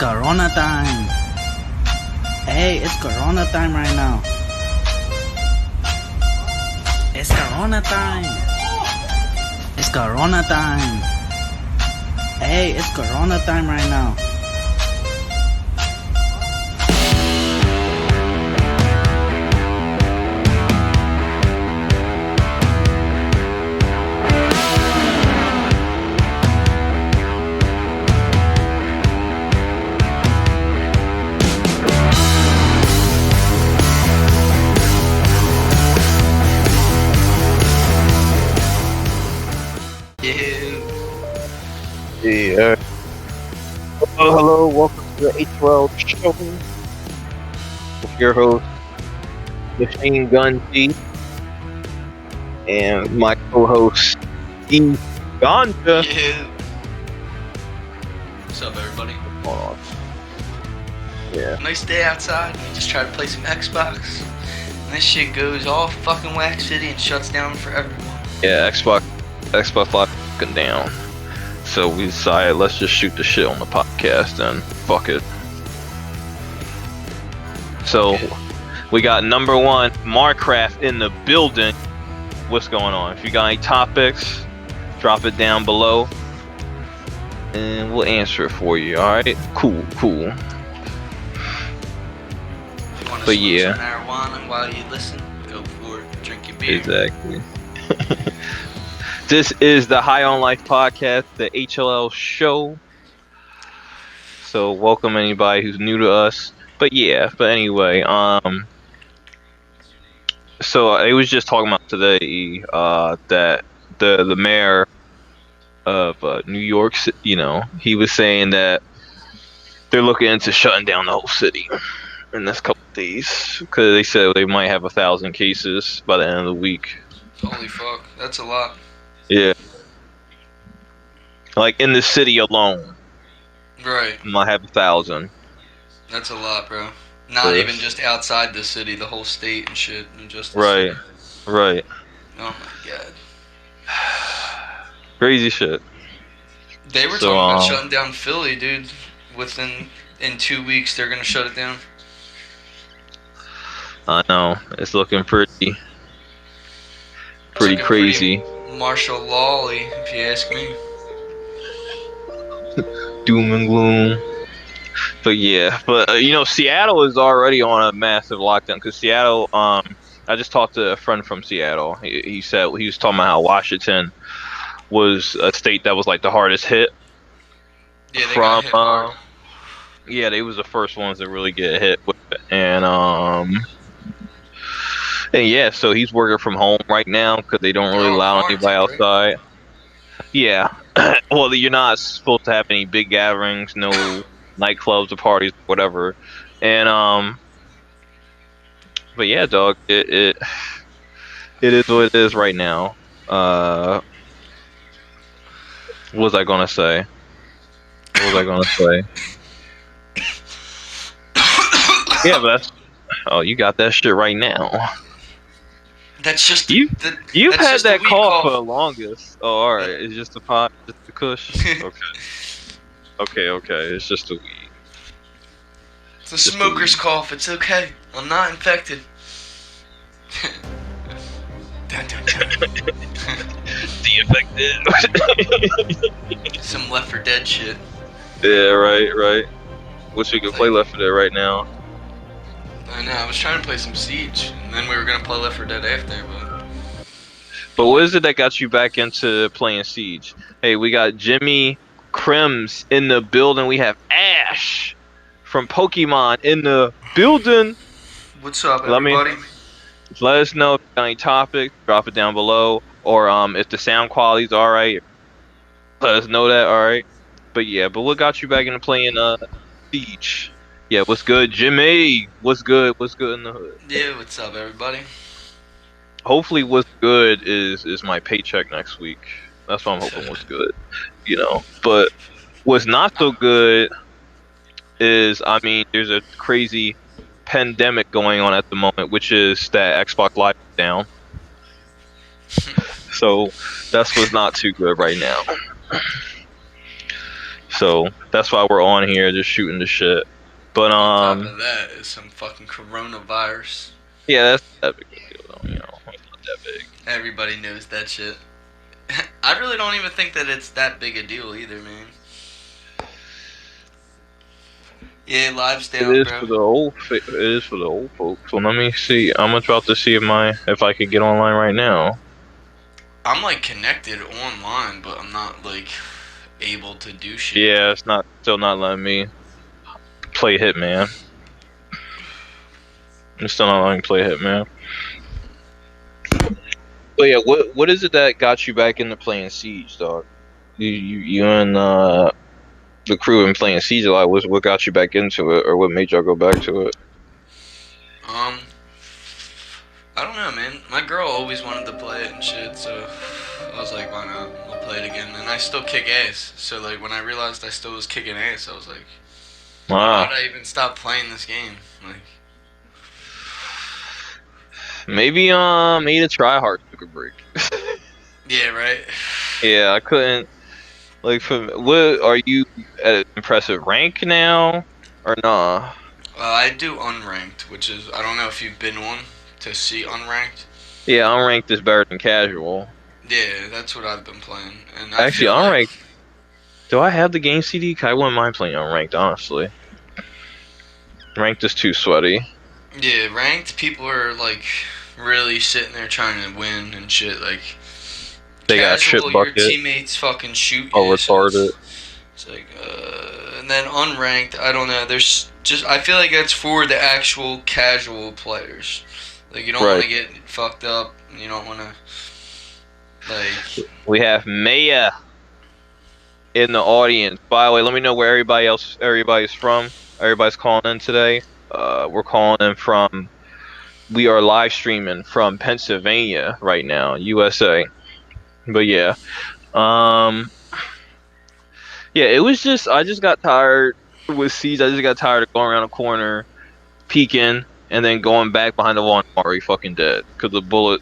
Corona time. Hey, it's Corona time right now. It's Corona time. It's Corona time. Hey, it's Corona time right now. Yeah. Hello, welcome to the H12 show with your host, Machine Gun G, and my co-host, Steve Ganja. Yeah. What's up, everybody? Yeah. Nice day outside. We just tried to play some Xbox. And this shit goes all fucking whack city and shuts down for everyone. Yeah, Xbox Live fucking down. So we decided, let's just shoot the shit on the podcast and fuck it. So we got number one, Marcraft in the building. What's going on? If you got any topics, drop it down below and we'll answer it for you. Alright? Cool. If you want to But smoke yeah. some marijuana while you listen, go for it. Drink your beer. Exactly. This is the High on Life podcast, the HLL show. So welcome anybody who's new to us. But anyway, so I was just talking about today that the mayor of New York, he was saying that they're looking into shutting down the whole city in this couple of days because they said they might have 1,000 cases by the end of the week. Holy fuck, that's a lot. Yeah. Like in the city alone, Right. I might have 1,000. That's a lot, bro. Not even just outside the city, the whole state and shit. And just the Right. city. Right. Oh my god. Crazy shit. They were talking about shutting down Philly, dude. In 2 weeks, they're gonna shut it down. I know. It's looking pretty Looking crazy. Pretty martial law-y, if you ask me. Doom and gloom. But Seattle is already on a massive lockdown because Seattle. I just talked to a friend from Seattle. He said he was talking about how Washington was a state that was like the hardest hit. Yeah, they got hit hard. Yeah, they was the first ones to really get hit with it. And yeah, so he's working from home right now because they don't really allow anybody outside. Right? Yeah. Well, you're not supposed to have any big gatherings, no nightclubs or parties, whatever. And but yeah, dog, it is what it is right now. What was I gonna say? Yeah, but that's you got that shit right now. That's just you've had that cough for the longest. Oh, all right. It's just the pot, just the kush. Okay. It's just a weed. It's a smoker's cough. It's okay. I'm not infected. Dun, dun, dun. De-infected. Some Left 4 Dead shit. Yeah, right. Wish we could play Left 4 Dead right now. I know. I was trying to play some Siege, and then we were gonna play Left 4 Dead after, But what is it that got you back into playing Siege? Hey, we got Jimmy Crims in the building. We have Ash from Pokemon in the building. What's up, everybody? Let us know if you got any topics. Drop it down below. Or if the sound quality's alright, let us know that, alright? But what got you back into playing Siege? Yeah, what's good, Jimmy? What's good in the hood? Yeah, what's up, everybody? Hopefully what's good is my paycheck next week. That's what I'm hoping what's good. But what's not so good is, there's a crazy pandemic going on at the moment, which is that Xbox Live is down. So that's what's not too good right now. So that's why we're on here just shooting the shit. But On top of that is some fucking coronavirus. yeah, that's not that big of a deal though. It's not that big. Everybody knows that shit. I really don't even think that it's that big a deal either, man. Yeah, lives It down, is bro. for the old. It is for the old folks. So let me see. I'm about to see if I could get online right now. I'm like connected online, but I'm not like able to do shit. Yeah, it's still not letting me play Hitman. It's still not letting me play Hitman. But yeah, what is it that got you back into playing Siege, dog? You and the crew and playing Siege a lot. What got you back into it, or what made y'all go back to it? Um, I don't know, man. My girl always wanted to play it and shit, so I was like, why not? We'll play it again. And I still kick ass. So like when I realized I still was kicking ass, I was like, why'd Wow. I even stop playing this game? Like, Maybe the tryhard took a break. yeah, right. Yeah, I couldn't. Like, what are you at an impressive rank now, or nah? I do unranked, which is I don't know if you've been one to see unranked. Yeah, unranked is better than casual. Yeah, that's what I've been playing, and I Actually, feel like unranked. Do I have the game CD? 'Cause I wouldn't mind playing unranked, honestly. Ranked is too sweaty. yeah, ranked people are like really sitting there trying to win and shit. Like They got shit casual, your bucket teammates fucking shoot or you, so retarded. it's like and then unranked. I don't know. There's just I feel like that's for the actual casual players. Like you don't want Right. to get fucked up. You don't want to like. We have Maya in the audience. By the way, let me know where everybody's from. Everybody's calling in today. We're calling in from. We are live streaming from Pennsylvania right now, USA. But yeah, um, yeah, it was just I just got tired with Siege. I just got tired of going around a corner, peeking, and then going back behind the wall and I'm already fucking dead because the bullet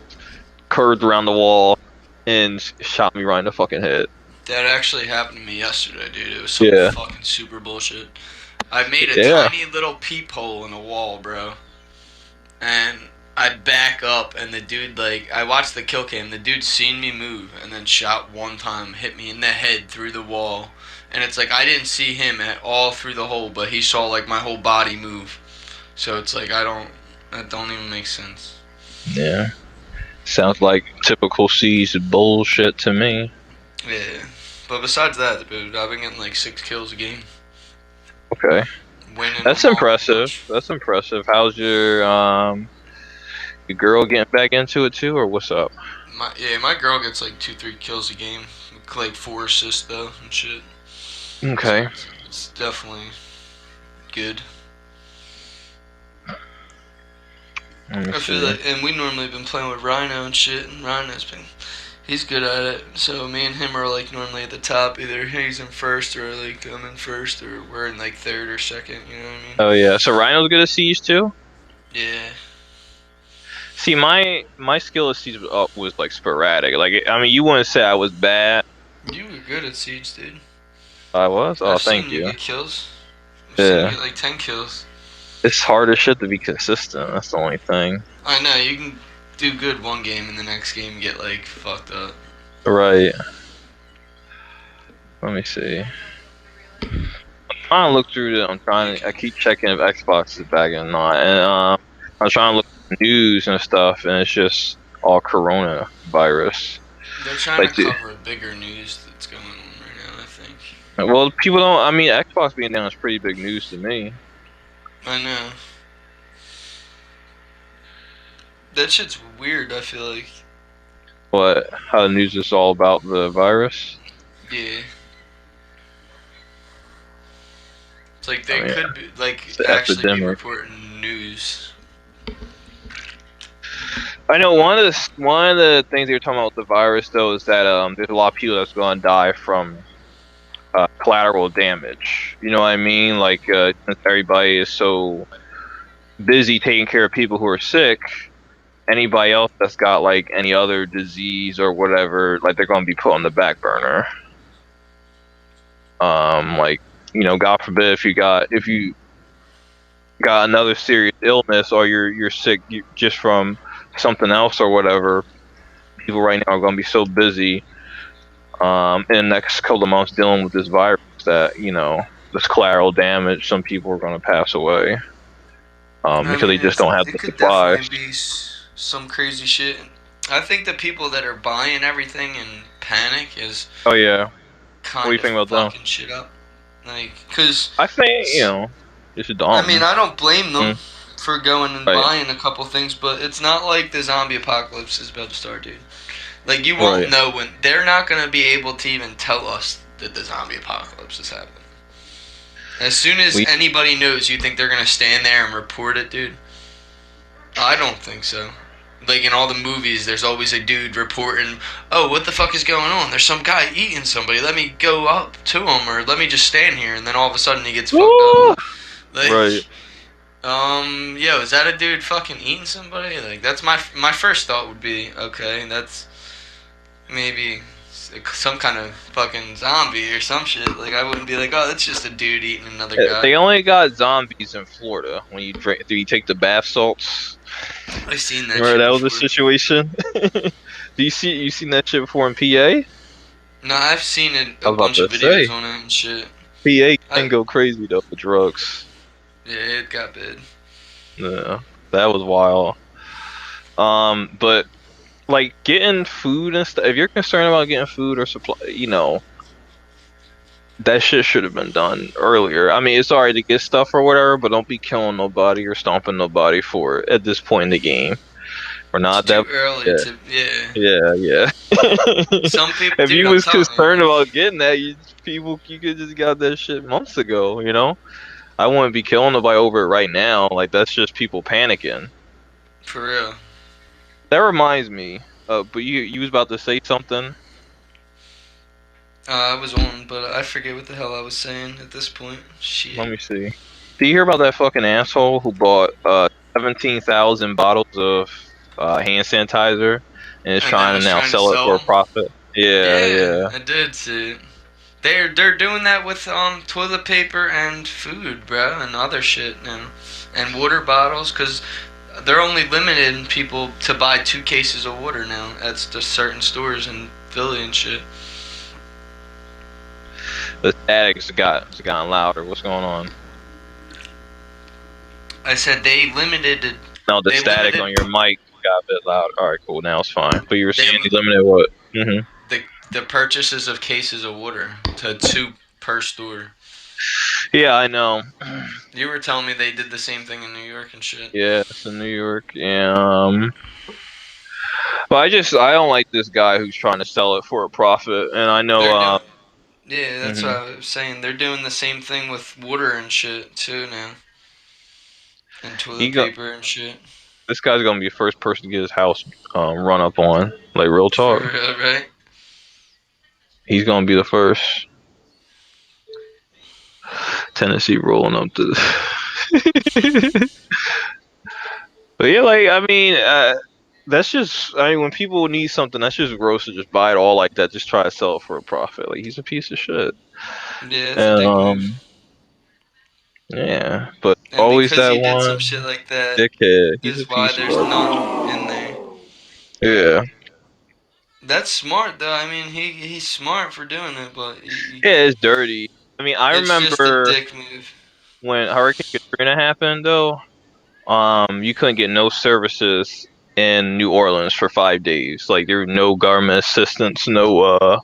curved around the wall and shot me right in the fucking head. That actually happened to me yesterday, dude. It was some Yeah, fucking super bullshit. I made a yeah, tiny little peephole in a wall, bro. And I back up, and the dude, like, I watched the kill cam. The dude seen me move and then shot one time, hit me in the head through the wall. And it's like, I didn't see him at all through the hole, but he saw, like, my whole body move. So it's like, that don't even make sense. yeah. Sounds like typical Siege bullshit to me. Yeah. But besides that, dude, I've been getting, like, 6 kills a game. Okay. Winning That's them all. impressive. That's impressive. How's your girl getting back into it too, or what's up? My girl gets like 2, 3 kills a game, like 4 assists though and shit. So Okay. it's definitely good. Let me I feel see. like, and we normally been playing with Rhino and shit, and he's good at it. So me and him are like normally at the top. Either he's in first, or like I'm in first, or we're in like third or second. You know what I mean? Oh yeah. So Rhino's good at Siege too. Yeah. See, my skill at Siege was like sporadic. Like I mean, you wouldn't say I was bad. You were good at Siege, dude. I was. Oh, I've seen thank you you. get kills. I've seen you Yeah. get like 10 kills. It's hard as shit to be consistent. That's the only thing. I know, you can do good one game and the next game get like fucked up. Right. Let me see. Trying to look through the. I keep checking if Xbox is back or not, and I'm trying to look at the news and stuff, and it's just all coronavirus. They're trying Like, to cover a bigger news that's going on right now, I think. well, people don't. I mean, Xbox being down is pretty big news to me. I know. That shit's weird, I feel like. What? How the news is all about the virus? Yeah. It's like I they mean, could be, it's like, the actually be epidemic. reporting news. I know one of the things they were talking about with the virus though is that there's a lot of people that's going to die from collateral damage. You know what I mean? Like since everybody is so busy taking care of people who are sick, anybody else that's got like any other disease or whatever, like they're going to be put on the back burner. Like, God forbid if you got another serious illness or you're sick just from something else or whatever. People right now are going to be so busy in the next couple of months dealing with this virus that this collateral damage. Some people are going to pass away I because mean, they just don't have it the could supplies. definitely be some crazy shit. I think the people that are buying everything in panic is Oh yeah, what do you kind of think about them? fucking shit up. Like, cause I think it's I mean, dumb. I don't blame them Mm, for going and right, buying a couple things, but it's not like the zombie apocalypse is about to start, dude. Like, you won't right. know when they're not gonna be able to even tell us that the zombie apocalypse is happening. As soon as We anybody knows, you think they're gonna stand there and report it, dude? I don't think so. Like in all the movies, there's always a dude reporting, "Oh, what the fuck is going on? There's some guy eating somebody. Let me go up to him, or let me just stand here." And then all of a sudden, he gets fucked up. Woo! Like, Right. yo, is that a dude fucking eating somebody? Like, that's my first thought would be, okay, that's maybe some kind of fucking zombie or some shit. Like, I wouldn't be like, oh, that's just a dude eating another guy. They only got zombies in Florida when you drink. Do you take the bath salts? I've seen that Remember shit that was the before. situation. Do you seen that shit before in PA? No, I've seen I a was about bunch to of videos say on it and shit. PA can I go crazy though with drugs. Yeah, it got bad. Yeah, that was wild. But like getting food and stuff. If you're concerned about getting food or supply, that shit should have been done earlier. I mean, it's alright to get stuff or whatever, but don't be killing nobody or stomping nobody for it at this point in the game. We're It's not that. too early Yeah, to yeah. yeah, yeah. Some people, If dude, you I'm was telling you, concerned like about getting that, you could just got that shit months ago. I wouldn't be killing nobody over it right now. Like that's just people panicking. for real. That reminds me. But you was about to say something. I was on, but I forget what the hell I was saying at this point. Let Shit. me see. Do you hear about that fucking asshole who bought 17,000 bottles of hand sanitizer and is And then trying to was now trying to sell it for sell a them. profit? Yeah, Yeah, yeah. I did see it. They're doing that with toilet paper and food, bro, and other shit now, and water bottles, cause they're only limiting people to buy 2 cases of water now at the certain stores in Philly and shit. The statics gotten louder. What's going on? I said No, the they static limited on your mic got a bit loud. All right, cool. Now it's fine. But you were they saying you limited what? the purchases of cases of water to 2 per store. Yeah, I know. You were telling me they did the same thing in New York and shit. Yeah, it's in New York. Yeah. But I don't like this guy who's trying to sell it for a profit. And I know. They're doing Yeah, that's what Mhm. I was saying. They're doing the same thing with water and shit too now, and He toilet go. paper and shit. This guy's gonna be the first person to get his house run up on. Like real For talk. real, right? He's gonna be the first. Tennessee rolling up to. But yeah, like I mean, that's just. I mean, when people need something, that's just gross to just buy it all like that. Just try to sell it for a profit. Like he's a piece of shit. Yeah, it's a And dick move. yeah, but And always because that he did some one shit like that, dickhead. He's a is why piece of there's garbage. none in there. Yeah, That's smart though. I mean, he's smart for doing it, but yeah, it's dirty. I mean, I it's just a remember dick move. when Hurricane Katrina happened, though. You couldn't get no services in New Orleans for 5 days. Like there were no government assistance, no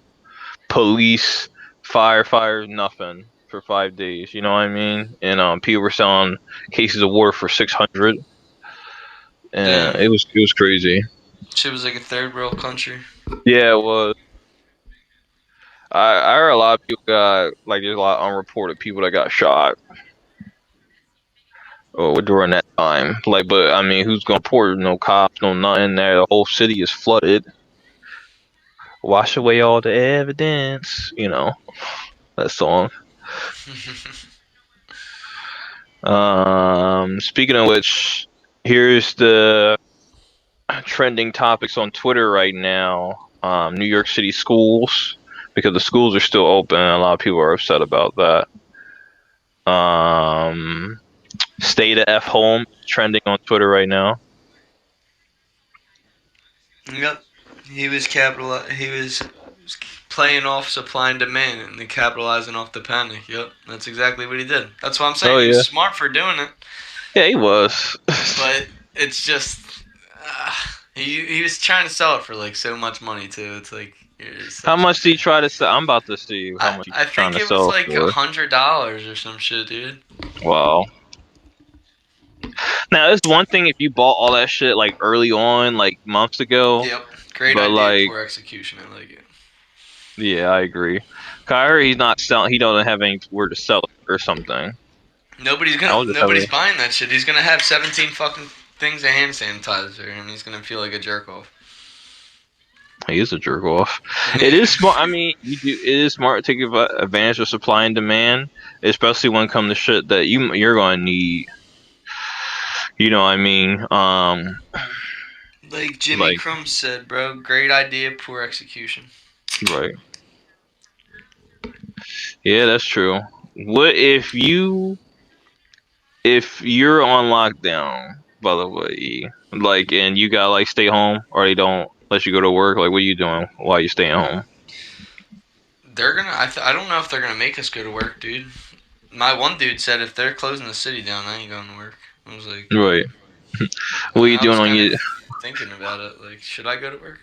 police, firefighter, nothing for 5 days. You know what I mean? And people were selling cases of water for 600, and Damn, it was crazy. shit was like a third world country. Yeah, it was. I heard a lot of people got like there's a lot of unreported people that got shot during that time. Like, but I mean, who's gonna report? No cops, no nothing there. The whole city is flooded. Wash away all the evidence. That song. Speaking of which, here's the trending topics on Twitter right now. New York City schools because the schools are still open, and a lot of people are upset about that. Um, Stay the F home trending on Twitter right now. Yep. He was He was playing off supply and demand and then capitalizing off the panic. Yep, that's exactly what he did. That's what I'm Oh saying. He was yeah, smart for doing it, yeah, he was. but it's just uh, he was trying to sell it for like so much money too. It's like you're How such. much did he try to sell? I'm about to see how I much he's I trying think to it was sell like for. $100 or some shit, dude. Wow. Now, it's one thing if you bought all that shit like early on, like months ago, Yep, great but idea, like, poor execution. I like it. yeah, I agree. Kyrie, he's not selling. He doesn't have anywhere to sell it or something. I was just Nobody's having. buying that shit. He's gonna have 17 fucking things of hand sanitizer, and he's gonna feel like a jerk off. He is a jerk off. It Yeah. is smart. I mean, you do. It is smart to take advantage of supply and demand, especially when it comes to shit that you're going to need. You know what I mean? Like Jimmy Like Crumb said, bro, great idea, poor execution. right. Yeah, that's true. What if you're on lockdown, by the way, like, and you gotta like stay home, or they don't let you go to work? Like, what are you doing while you staying home? They're gonna. I don't know if they're gonna make us go to work, dude. My one dude said if they're closing the city down, I ain't going to work. I was like, Right. What are you I doing was on kind of you? thinking about it. Like, should I go to work?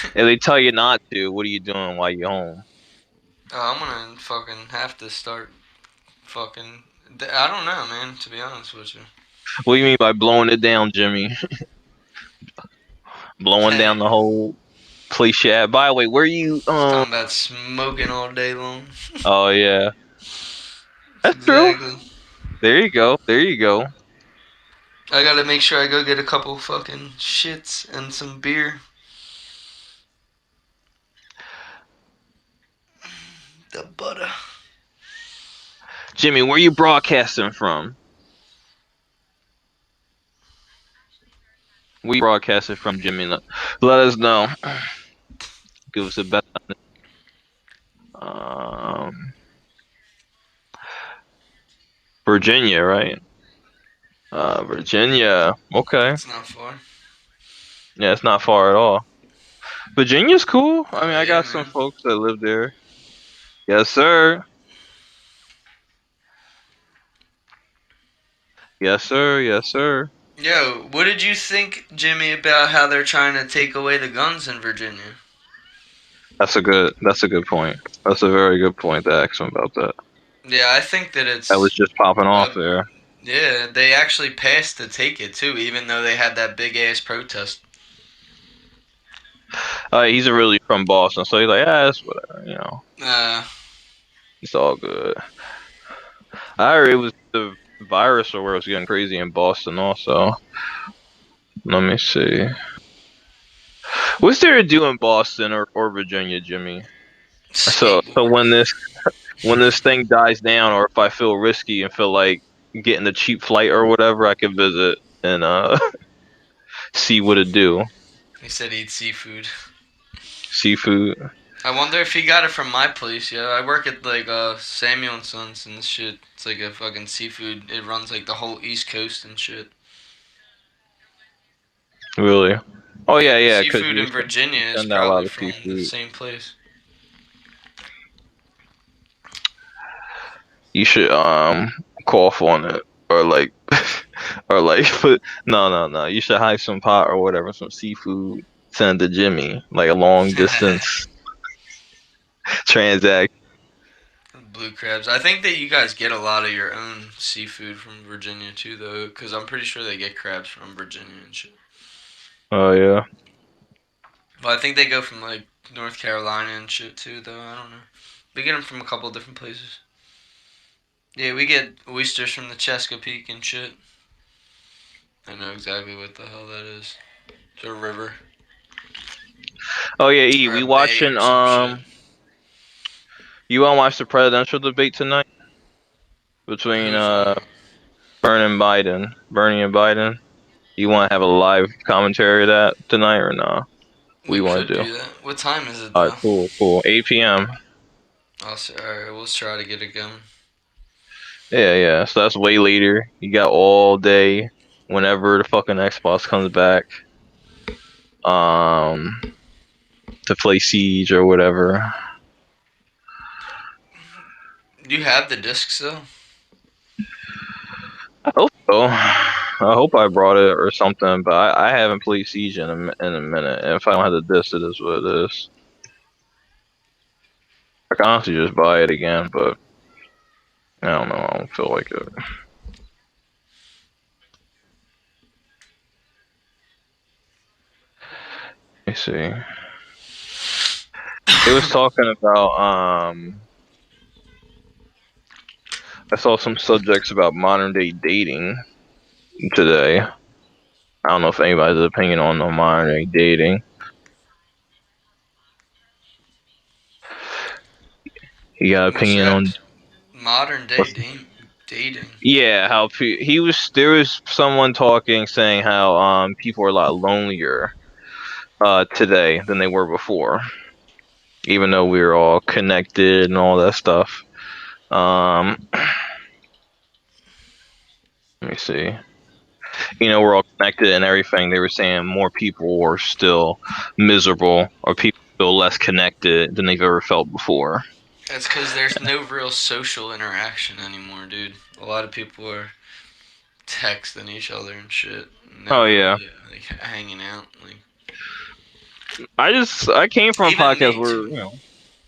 If they tell you not to, what are you doing while you're home? I'm gonna fucking have to start fucking. I don't know, man. To be honest with you. What do you mean by blowing it down, Jimmy? Blowing down the whole place you at. By the way, where you? Talking about smoking all day long. Oh yeah, That's that's true. exactly. There you go. There you go. I gotta make sure I go get a couple fucking shits and some beer. The butter. Jimmy, where you broadcasting from? Where you broadcasting from, Jimmy? Let us know. Give us a better. Um, Virginia, right? Virginia. Okay. It's not far. Yeah, it's not far at all. Virginia's cool. I mean, Oh I yeah, got some man. folks that live there. Yes, sir. Yes, sir. Yes, sir. Yo, what did you think, Jimmy, about how they're trying to take away the guns in Virginia? That's a good point. That's a very good point to ask him about that. Yeah, I think that That was it's. just popping off Uh, there. yeah, they actually passed to take it too, even though they had that big ass protest. He's really from Boston, so he's like, yeah, it's whatever, Uh, it's all good. I heard it was the virus or where it was getting crazy in Boston also. Let me see. What's there to do in Boston or Virginia, Jimmy? So skateboard. when this thing dies down, or if I feel risky and feel like getting a cheap flight or whatever, I can visit and see what it do. He said eat seafood. Seafood. I wonder if he got it from my place. Yeah, I work at like Samuel and Sons and this shit. It's like a fucking seafood. It runs like the whole East Coast and shit. Really? Oh Yeah, yeah, the yeah. Because seafood in you Virginia is send out a lot probably of from the seafood. same place. You should cough on it or like or like put no. You should hide some pot or whatever, some seafood. Send it to Jimmy like a long distance transaction. Blue crabs. I think that you guys get a lot of your own seafood from Virginia too, though, because I'm pretty sure they get crabs from Virginia and shit. Oh yeah. But I think they go from like North Carolina and shit too, though. I don't know. We get them from a couple of different places. Yeah, we get oysters from the Chesapeake and shit. I know exactly what the hell that is. It's a river Oh yeah, E. or a We bay watching or some shit. You wanna watch the presidential debate tonight between Who's on? Bernie and Biden? You wanna have a live commentary of that tonight or no? What do We you want could to do? do that. What time is it All right, though? cool. 8 p.m. Alright, we'll try to get it going. Yeah. So that's way later. You got all day whenever the fucking Xbox comes back. Um, to play Siege or whatever. Do you have the discs though? I hope so. I hope I brought it or something, but I haven't played Siege in a minute. And if I don't have the disc, it is what it is. I can honestly just buy it again, but I don't know. I don't feel like it. Let me see. It was talking about I saw some subjects about modern day dating today. I don't know if anybody's opinion on the modern day dating. You got What's opinion that? on Modern day what's dating. yeah, how he was there was someone talking saying how people are a lot lonelier today than they were before, even though we were all connected and all that stuff. Let me see. We're all connected and everything. They were saying more people are still miserable or people feel less connected than they've ever felt before. That's because there's no real social interaction anymore, dude. A lot of people are texting each other and shit. Oh Never yeah. really like hanging out. Like I came from a even podcast me where, too.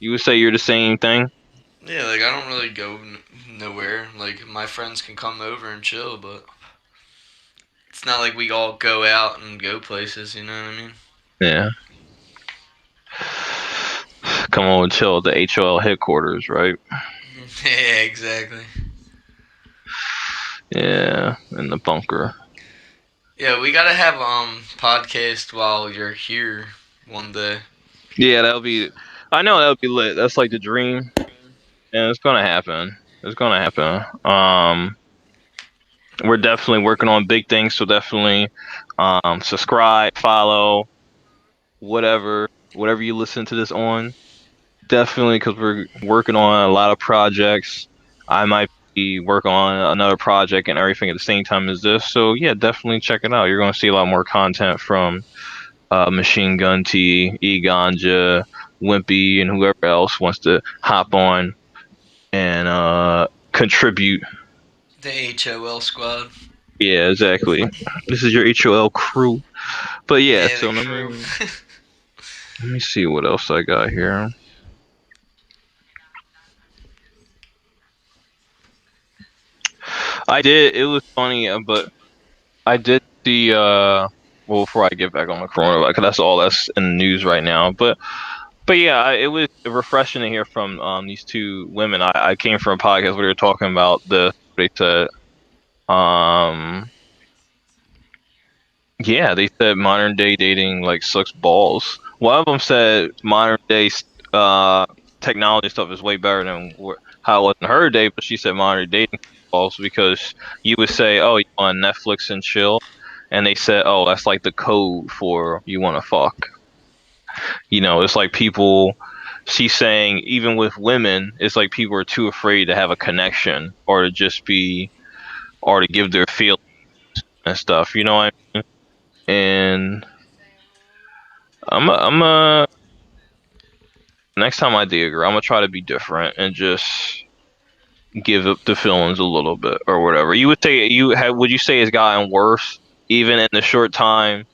you would say you're the same thing. Yeah, like I don't really go nowhere. Like my friends can come over and chill, but it's not like we all go out and go places. You know what I mean? Yeah. Come on, chill at the HOL headquarters, right? Yeah, exactly. Yeah, in the bunker. Yeah, we gotta have podcast while you're here one day. Yeah, that'll be. I know that'll be lit. That's like the dream, and it's gonna happen. It's gonna happen. We're definitely working on big things, so definitely, subscribe, follow, whatever you listen to this on. Definitely, because we're working on a lot of projects. I might be working on another project and everything at the same time as this. So yeah, definitely check it out. You're going to see a lot more content from Machine Gun T, E Ganja, Wimpy, and whoever else wants to hop on and contribute. The HOL squad. Yeah, exactly. This is your HOL crew. But yeah, Yeah, so the let crew. me see what else I got here. I did. It was funny, but I did see. Well, before I get back on the coronavirus, because that's all that's in the news right now. But yeah, it was refreshing to hear from these two women. I came from a podcast where they were talking about they said um yeah, they said modern day dating like sucks balls. One of them said modern day uh technology stuff is way better than how it was in her day, but she said modern day dating sucks balls because you would say, oh, you on Netflix and chill, and they said, oh, that's like the code for you want to fuck. It's like people. She's saying even with women, it's like people are too afraid to have a connection or to just be or to give their feelings and stuff. You know what I mean? And I'm a next time I date a girl, I'm gonna try to be different and just give up the feelings a little bit or whatever. You would say would you say it's gotten worse even in the short time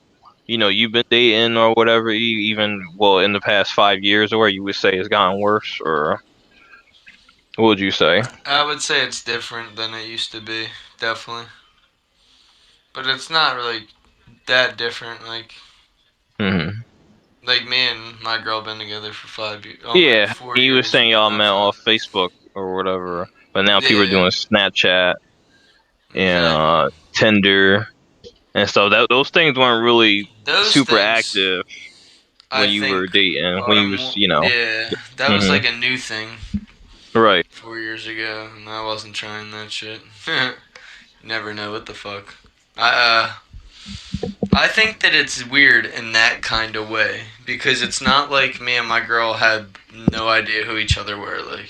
you've been dating or whatever, even well in the past 5 years, or you would say it's gotten worse, or what would you say? I would say it's different than it used to be, definitely. But it's not really that different. Hmm. Like me and my girl been together for 5 years, Yeah, 4 years, you were saying but y'all not met five. off Facebook or whatever, but now people are Yeah, doing Snapchat and exactly. Tinder and stuff. Those things weren't really Those super things, active I when you think, were dating, when are you was, more. Yeah, that was hmm like a new thing right. 4 years ago, and I wasn't trying that shit. Never know what the fuck. I I think that it's weird in that kind of way because it's not like me and my girl had no idea who each other were. Like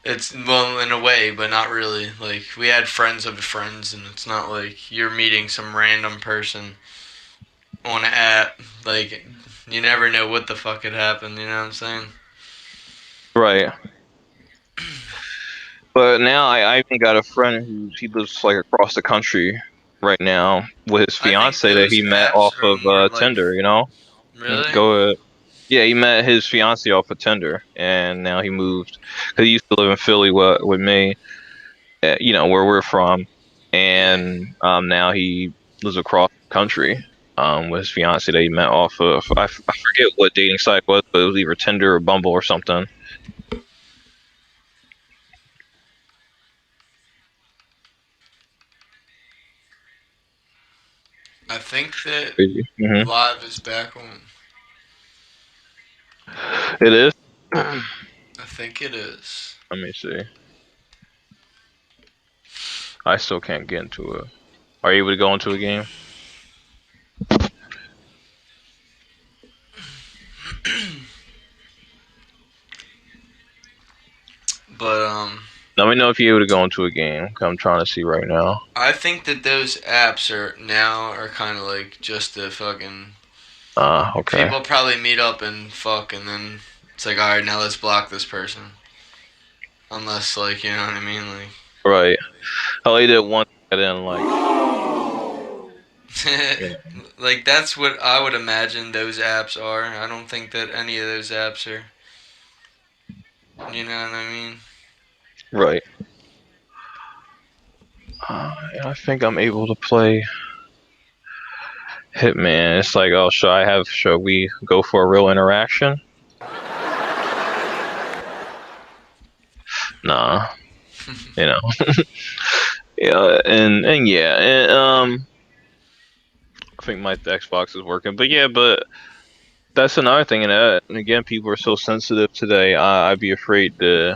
it's well in a way, but not really. Like we had friends of friends, and it's not like you're meeting some random person on an app. Like you never know what the fuck could happen. You know what I'm saying? Right. But now I even got a friend who he lives like across the country right now with his I think fiance that those he met apps off are of more like Tinder. You know, really. go ahead. Yeah, he met his fiance off of Tinder, and now he moved because he used to live in Philly with me, you know, where we're from, Yeah. and now he lives across the country with his fiance that he met off of I forget what dating site was, but it was either Tinder or Bumble or something. I think that Crazy. live is back on. It is. Let I think it is. me see. I still can't get into it. Are you able to go into a game? But Let me know if you're able to go into a game. 'Cause I'm trying to see right now. I think that those apps are kind of like just the fucking Okay. people probably meet up and fuck, and then it's like, all right, now let's block this person. Unless, like, you know what I mean? Right. I only did one. And then like, Like, you know, like that's what I would imagine those apps are. I don't think that any of those apps are. You know what I mean? right. I think I'm able to play Hitman. It's like, oh, should we go for a real interaction? Nah, you know. Yeah, and yeah, and I think my Xbox is working, but yeah, but that's another thing. And again, people are so sensitive today. I'd be afraid to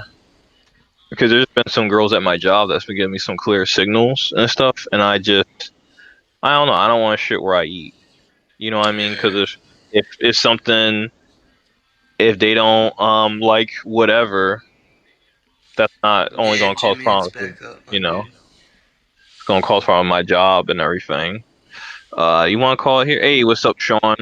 because there's been some girls at my job that's been giving me some clear signals and stuff, and I don't know. I don't want to shit where I eat. You know what I mean? Because Yeah. if something if they don't like whatever, that's not only Yeah, gonna cause Jimmy, it's problems. back up, my You know, dude. it's gonna cause problems with my job and everything. You want to call it here? Hey, what's up, Sean?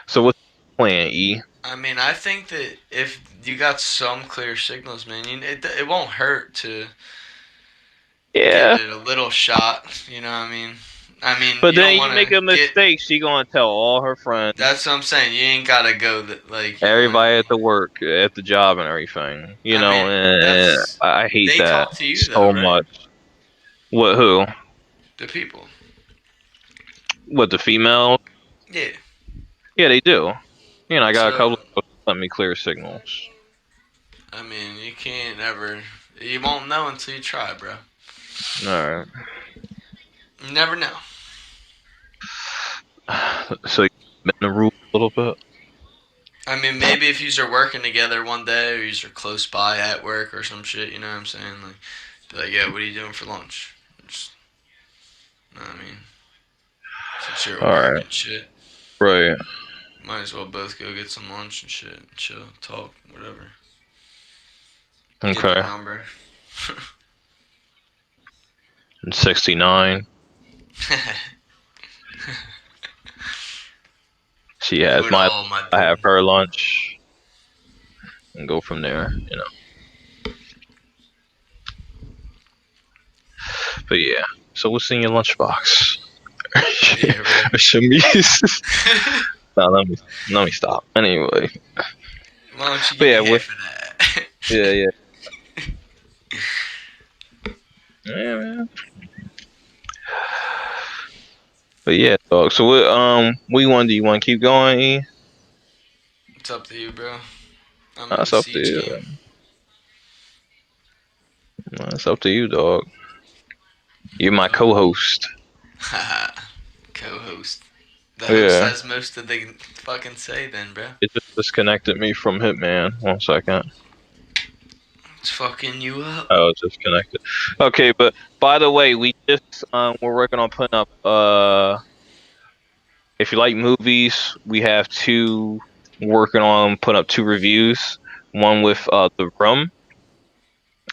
So what's the plan, E? I mean, I think that if you got some clear signals, man, it won't hurt to get Yeah, it a little shot. You know what I mean? I mean, but you then don't you want make to a get. mistake. She gonna tell all her friends, That's what I'm saying. You ain't gotta go that like you know what I everybody mean. at the work, at the job, and everything. You I know, mean, and that's I hate they that talk to you though, so right? much. What? Who? The people. What? The female? Yeah. Yeah, they do. You know, I got a couple So of let me clear signals. I mean, you can't ever. You won't know until you try, bro. All right. You never know. So you bend the rule a little bit. I mean, maybe if you're working together one day, or you're close by at work or some shit, you know what I'm saying? Like, be like, yeah, what are you doing for lunch? Just, you know what I mean? Since you're at All work right. and shit, Right. might as well both go get some lunch and shit, chill, talk, whatever. Get their Okay. number. And 69. She Do has it my. all, my I have dude. her lunch and go from there. You know. But yeah. So what's in your lunchbox? Yeah, right. Chemise. No, let me stop. Anyway. Why don't you But give me yeah. half of that? Yeah. Yeah. Yeah, man. But yeah, dog. So what you want to do? You want to keep going? E? It's up to you, bro. I'm in the That's up to siege you. game. That's up to you, dog. You're my Uh, co-host. co-host. The host Yeah. has most of the fucking say, then, bro. It just disconnected me from Hitman. 1 second. It's fucking you up. Oh, it's disconnected. Okay, but by the way, we're working on putting up if you like movies, we have two working on putting up two reviews. One with The Room,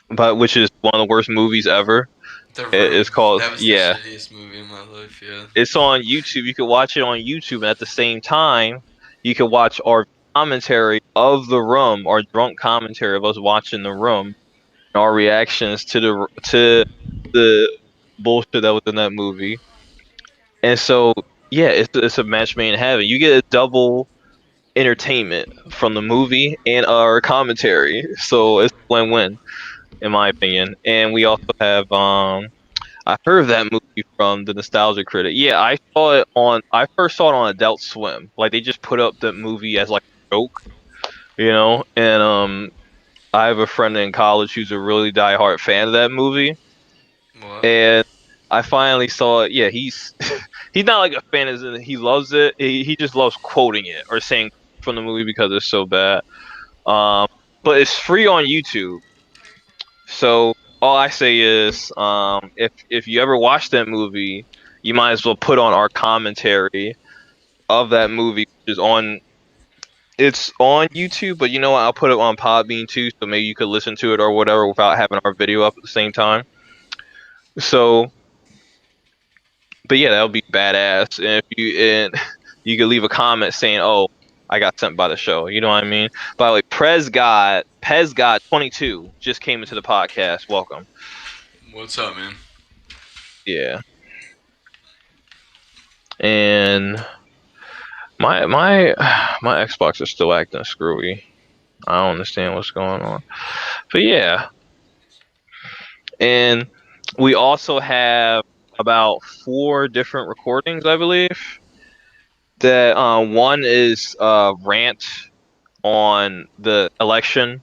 but which is one of the worst movies ever. The It's Room. called That was the yeah. shittiest movie in my life. Yeah. It's on YouTube. You can watch it on YouTube, and at the same time, you can watch our commentary of The Room, our drunk commentary of us watching The Room, and our reactions to the bullshit that was in that movie. And so, yeah, it's a match made in heaven. You get a double entertainment from the movie and our commentary, so it's win-win in my opinion. And we also have I heard of that movie from the Nostalgia Critic. Yeah, I first saw it on Adult Swim. Like they just put up the movie as like a joke, And I have a friend in college who's a really diehard fan of that movie, What? and I finally saw it. Yeah, he's he's not like a fan, as in he loves it. He just loves quoting it or saying from the movie because it's so bad. Um, but it's free on YouTube. So all I say is, if you ever watch that movie, you might as well put on our commentary of that movie, which is on. It's on YouTube, but you know what? I'll put it on Podbean too, so maybe you could listen to it or whatever without having our video up at the same time. So, but yeah, that would be badass. And you could leave a comment saying, "Oh, I got sent by the show." You know what I mean? By the way, Pez God 22 just came into the podcast. Welcome. What's up, man? Yeah. And my my Xbox is still acting screwy. I don't understand what's going on. But yeah. And we also have about four different recordings, I believe. That one is rant on the election,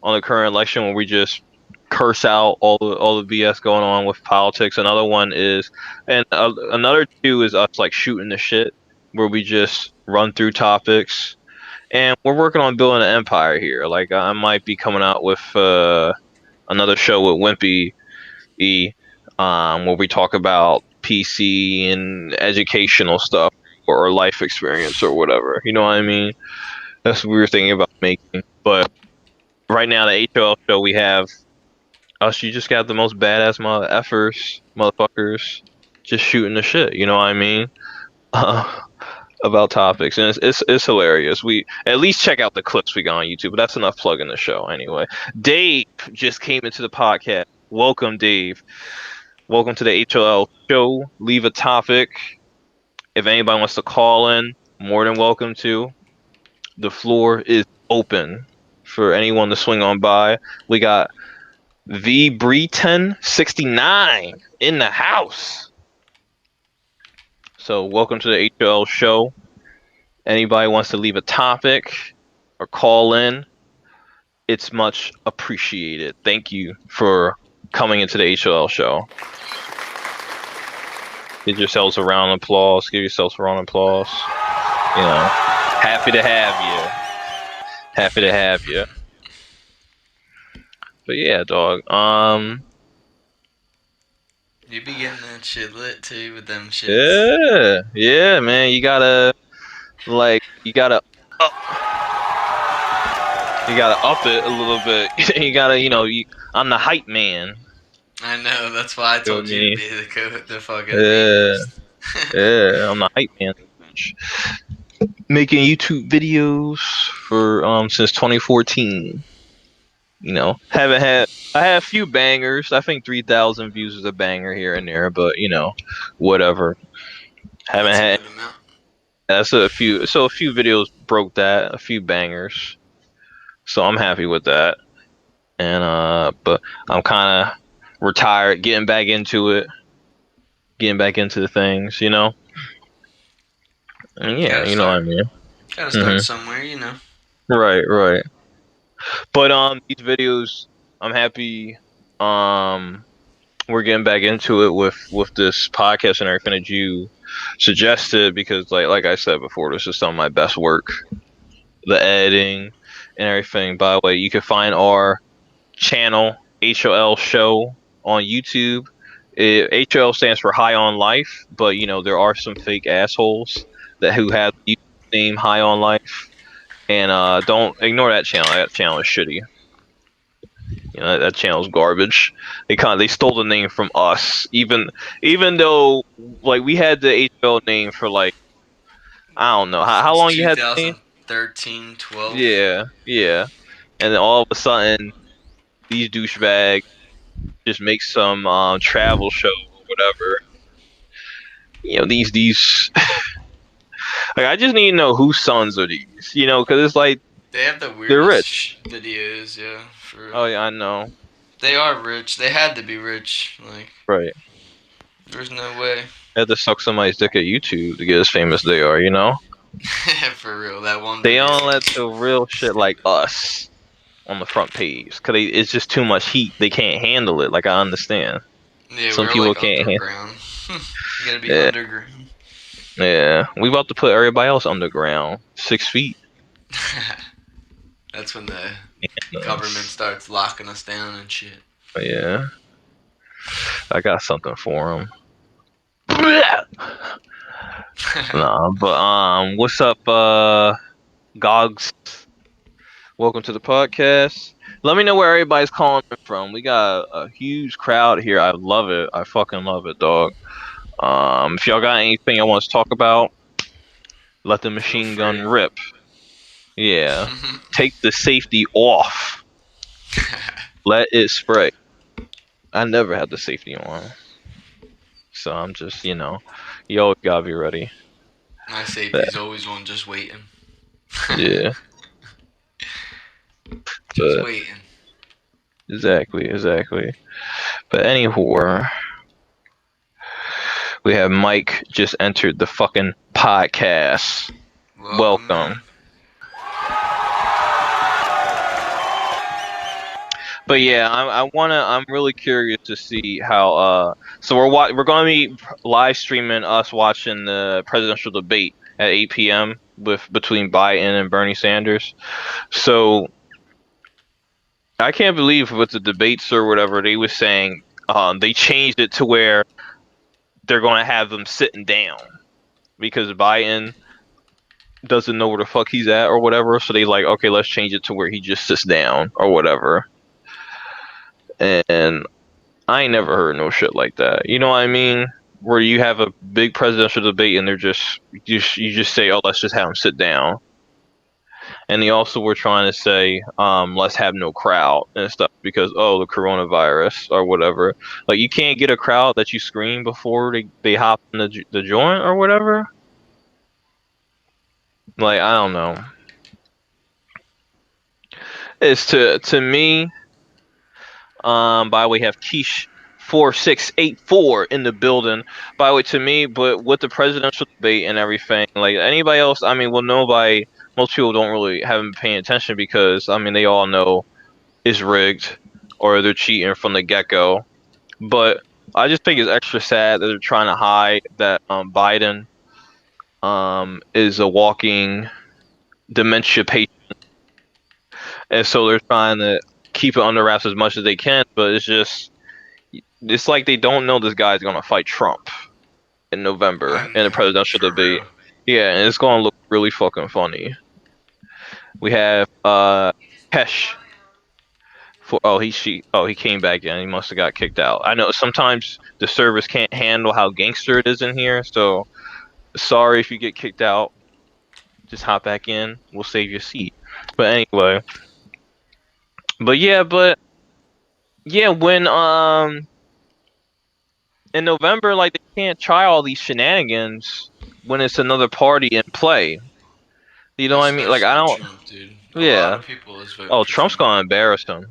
on the current election, where we just curse out all the BS going on with politics. Another one is, and another two is us like shooting the shit, where we just run through topics. And we're working on building an empire here. Like I might be coming out with another show with Wimpy E, where we talk about PC and educational stuff or life experience or whatever. You know what I mean? That's what we were thinking about making. But right now, the HOL show we have us. You just got the most badass motherfuckers, just shooting the shit. You know what I mean? Uh, about topics, and it's hilarious. We at least check out the clips we got on YouTube, but that's enough plugging the show anyway. Dave just came into the podcast. Welcome, Dave. Welcome to the HOL show. Leave a topic. If anybody wants to call in, more than welcome to. The floor is open for anyone to swing on by. We got V Breton 69 in the house. So welcome to the HOL show. Anybody wants to leave a topic or call in, it's much appreciated. Thank you for coming into the HOL show. Give yourselves a round of applause. Give yourselves a round of applause. Happy to have you. Happy to have you. But yeah, dog. You be getting that shit lit too with them shits. Yeah, man. You gotta up it a little bit. You gotta, I'm the hype man. I know. That's why I You know what told I you to mean? be the fucking main Yeah, host. yeah. I'm the hype man. Making YouTube videos for since 2014. I have a few bangers. I think 3,000 views is a banger here and there, but whatever. Haven't That's a had good amount. that's a few. So a few videos broke that, a few bangers. So I'm happy with that. And but I'm kind of retired, getting back into it, getting back into the things, And yeah, Gotta you know what I start. mean. Gotta hmm start somewhere, you know. Right, right. But these videos, I'm happy. Um, we're getting back into it with this podcast and everything that you suggested because, like I said before, this is some of my best work. The editing and everything. By the way, you can find our channel HOL show on YouTube. HOL stands for High on Life, but there are some fake assholes that who have the name High on Life, and don't ignore that channel. That channel is shitty. That channel's garbage. They stole the name from us, even though like we had the HOL name for like I don't know how Since long you had the name. 2013, 12. Yeah, yeah, and then all of a sudden these douchebags just make some travel show or whatever. These like I just need to know whose sons are these. Because it's like They have the they're weirdest rich. videos, yeah, for real. Oh yeah, I know. They are rich. They had to be rich. Like, Right. there's no way. They had to suck somebody's dick at YouTube to get as famous they are. For real, that one They video. don't let the real shit like us on the front page because it's just too much heat. They can't handle it. Like I understand. Yeah, we Some were people like can't handle. underground. You gotta be Yeah, underground. yeah. We about to put everybody else underground, 6 feet. That's when the government Yes. starts locking us down and shit. Yeah, I got something for them. Nah, but what's up, Gogs? Welcome to the podcast. Let me know where everybody's calling from. We got a huge crowd here. I love it. I fucking love it, dog. If y'all got anything I want to talk about, let the Feel machine gun free. rip. Yeah. Take the safety off. Let it spray. I never had the safety on. So I'm just, you always gotta be ready. My But, safety's always on, just waiting. yeah. Just But waiting. exactly. But anywho, we have Mike just entered the fucking podcast. Welcome Welcome. in. But yeah, I'm really curious to see how so we're going to be live streaming us watching the presidential debate at 8 p.m. with between Biden and Bernie Sanders. So I can't believe with the debates or whatever they was saying they changed it to where they're going to have them sitting down because Biden doesn't know where the fuck he's at or whatever. So they like, okay, let's change it to where he just sits down or whatever. And I ain't never heard no shit like that. You know what I mean? Where you have a big presidential debate and they're you just say, oh, let's just have them sit down. And they also were trying to say, let's have no crowd and stuff because the coronavirus or whatever. Like you can't get a crowd that you screen before they hop in the joint or whatever. Like I don't know. It's to me. By the way, have Quiche 4684 in the building. By the way, to me, but with the presidential debate and everything, like anybody else, I mean, well, nobody, most people don't really haven't been paying attention because I mean, they all know it's rigged or they're cheating from the get go. But I just think it's extra sad that they're trying to hide that Biden is a walking dementia patient, and so they're trying to keep it under wraps as much as they can. But it's like they don't know this guy's gonna fight Trump in November in a presidential For debate. real. Yeah, and it's gonna look really fucking funny. We have Hesh for he came back in. He must have got kicked out. I know sometimes the servers can't handle how gangster it is in here, so sorry if you get kicked out. Just hop back in. We'll save your seat. But anyway, but yeah, when in November, like they can't try all these shenanigans when it's another party in play. You know what I mean? Like I Especially don't. Trump, dude. A lot Yeah. of people is voting Oh, for Trump's Trump. gonna embarrass him.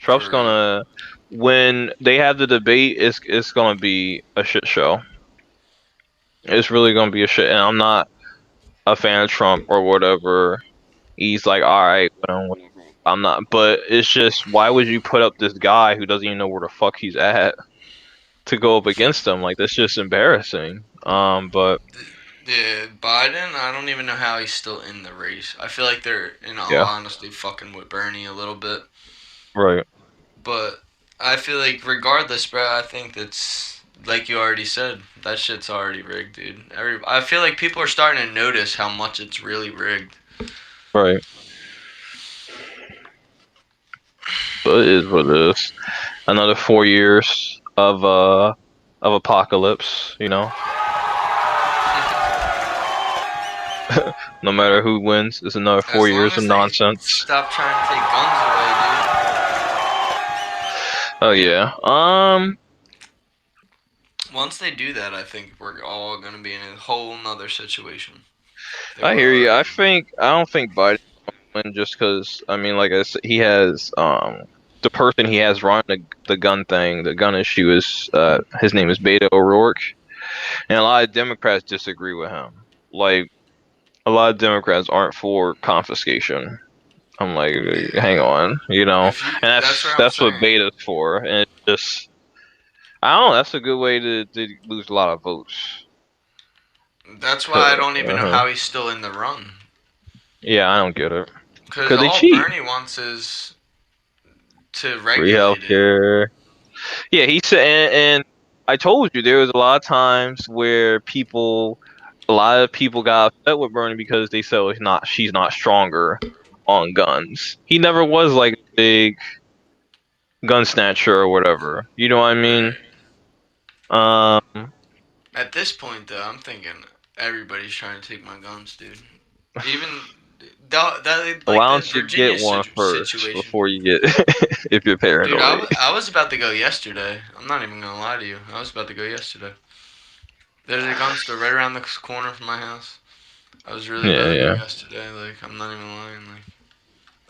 Trump's For real. gonna when they have the debate. It's gonna be a shit show. It's really gonna be a shit. And I'm not a fan of Trump or whatever. He's like, all right, well, whatever. I'm not. But it's just why would you put up this guy who doesn't even know where the fuck he's at to go up against him? Like that's just embarrassing. But Yeah, Biden, I don't even know how he's still in the race. I feel like they're, in all yeah, honesty, fucking with Bernie a little bit. right. But I feel like regardless, bro, I think that's like you already said. That shit's already rigged, dude. I feel like people are starting to notice how much it's really rigged. Right. But it is what it is. Another 4 years of apocalypse, you know. No matter who wins, it's another four As long years of as they nonsense. stop trying to take guns Oh yeah. away, dude. Once they do that, I think we're all gonna be in a whole nother situation. I think I we're hear you. already. I don't think Biden win just because I mean, like I said, he has the person he has running the gun thing, the gun issue is his name is Beto O'Rourke, and a lot of Democrats disagree with him. Like a lot of Democrats aren't for confiscation. I'm like, hang Yeah. on, you know, If you, and that's what I'm that's what saying. Beta's for, and it's just I don't know. That's a good way to lose a lot of votes. That's why I don't even know Uh-huh. how he's still in the run. Yeah, I don't get it. Because Cause they all cheat. Bernie wants is to Free regulate it. healthcare. Yeah, he said, and I told you there was a lot of times where a lot of people got upset with Bernie because they said she's not stronger on guns. He never was like a big gun snatcher or whatever. You know what I mean? Right. Um, At this point, though, I'm thinking everybody's trying to take my guns, dude. Even that why like the don't you get Virginia one first situation. before you get if you're Dude, paranoid? I was about to go yesterday. I'm not even gonna lie to you. I was about to go yesterday. There's a gun store right around the corner from my house. I was really about to go Yeah, yesterday. Like, I'm not even lying. Like,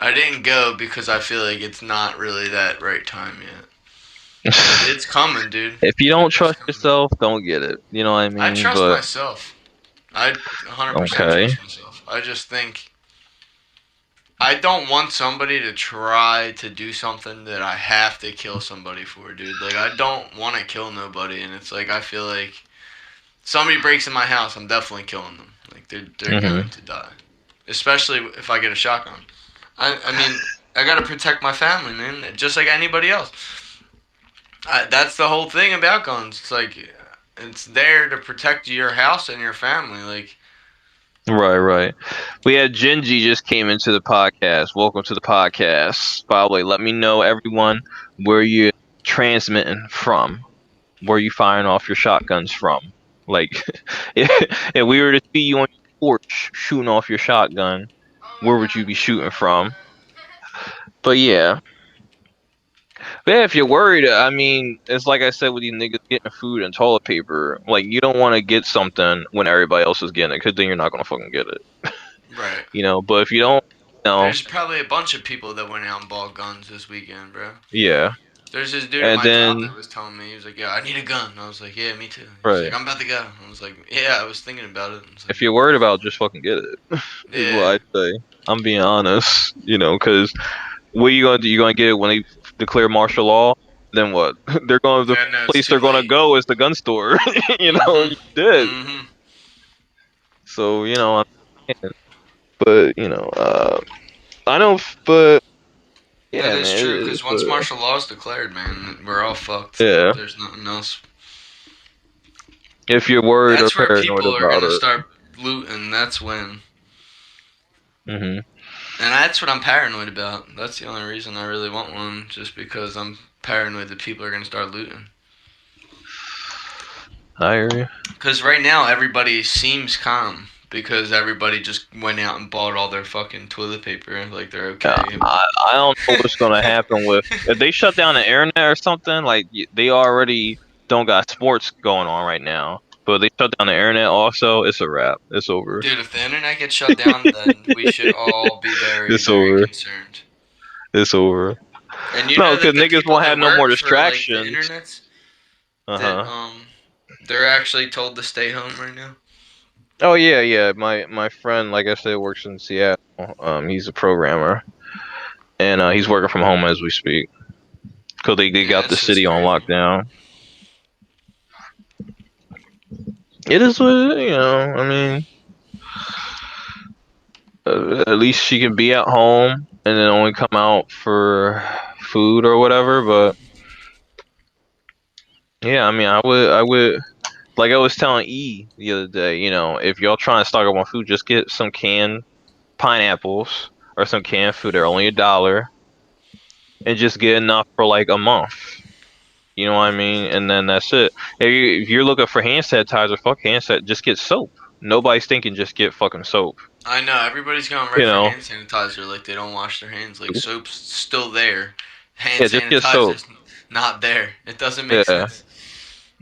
I didn't go because I feel like it's not really that right time yet. yeah. But it's coming, dude. If you It don't is trust coming. yourself, don't get it. You know what I I mean? trust But myself. I 100% okay. trust myself. I just think I don't want somebody to try to do something that I have to kill somebody for, dude. Like, I don't want to kill nobody, and it's like I feel like somebody breaks in my house, I'm definitely killing them. Like, they're Hmm. going to die, especially if I get a shotgun. I mean, I gotta protect my family, man, just like anybody else. That's the whole thing about guns. It's like it's there to protect your house and your family. Like, Right, right. We had Genji just came into the podcast. Welcome to the podcast. By the way, let me know everyone where you're transmitting from, where you firing off your shotguns from. Like, if we were to see you on your porch shooting off your shotgun, where would you be shooting from? But yeah, yeah. If you're worried, I mean, it's like I said with these niggas getting food and toilet paper. Like, you don't want to get something when everybody else is getting it, because then you're not gonna fucking get it. right. You know, but if you don't, you know, There's probably a bunch of people that went out and bought guns this weekend, bro. yeah. There's this dude at And my job that then, was telling me, he was like, "Yeah, I need a gun." And I was like, "Yeah, me too." He's like, right, "I'm about to go." I was like, "Yeah, I was thinking about it." I was like, if you're worried about it, just fucking get it, is what "Yeah, I say. I'm being honest, you know, because what are you going to do? You're going to get it when they declare martial law? Then what? The yeah, no, it's place too they're going to late." go is the gun store. You know, Mhm, you did. mhm. So, but, I know, but That yeah, is man, true, because once martial law is declared, man, we're all fucked. yeah. There's nothing else. If you're worried or That's where paranoid people are about gonna it. start looting. That's when. Hmm. And that's what I'm paranoid about. That's the only reason I really want one, just because I'm paranoid that people are gonna start looting. I hear you. Because right now everybody seems calm because everybody just went out and bought all their fucking toilet paper like they're Yeah, okay. I don't know what's gonna happen with if they shut down the internet or something. Like they already don't got sports going on right now, but they shut down the internet also. It's a wrap. It's over. Dude, if the internet gets shut down, then we should all be very, It's very over. concerned. It's over. And you No, know because that the niggas people won't have that no work more for like the distractions. internets, Uh that huh. they're actually told to stay home right now. Oh yeah, yeah. My friend, like I said, works in Seattle. He's a programmer, and he's working from home as we speak. Cause they Yeah, got that the shit's city on crazy. lockdown. It is what I mean. At least she can be at home and then only come out for food or whatever. But yeah, I mean, I would, like I was telling E the other day, you know, if y'all trying to stock up on food, just get some canned pineapples or some canned food. They're only $1, and just get enough for like a month. You know what I mean? And then that's it. If you're looking for hand sanitizer, fuck hand sanitizer. Just get soap. Nobody's thinking just get fucking soap. I know everybody's going right You for know? hand sanitizer, like they don't wash their hands. Like soap's still there, hand Yeah, just get soap. sanitizer's not there. It doesn't make Yeah, sense.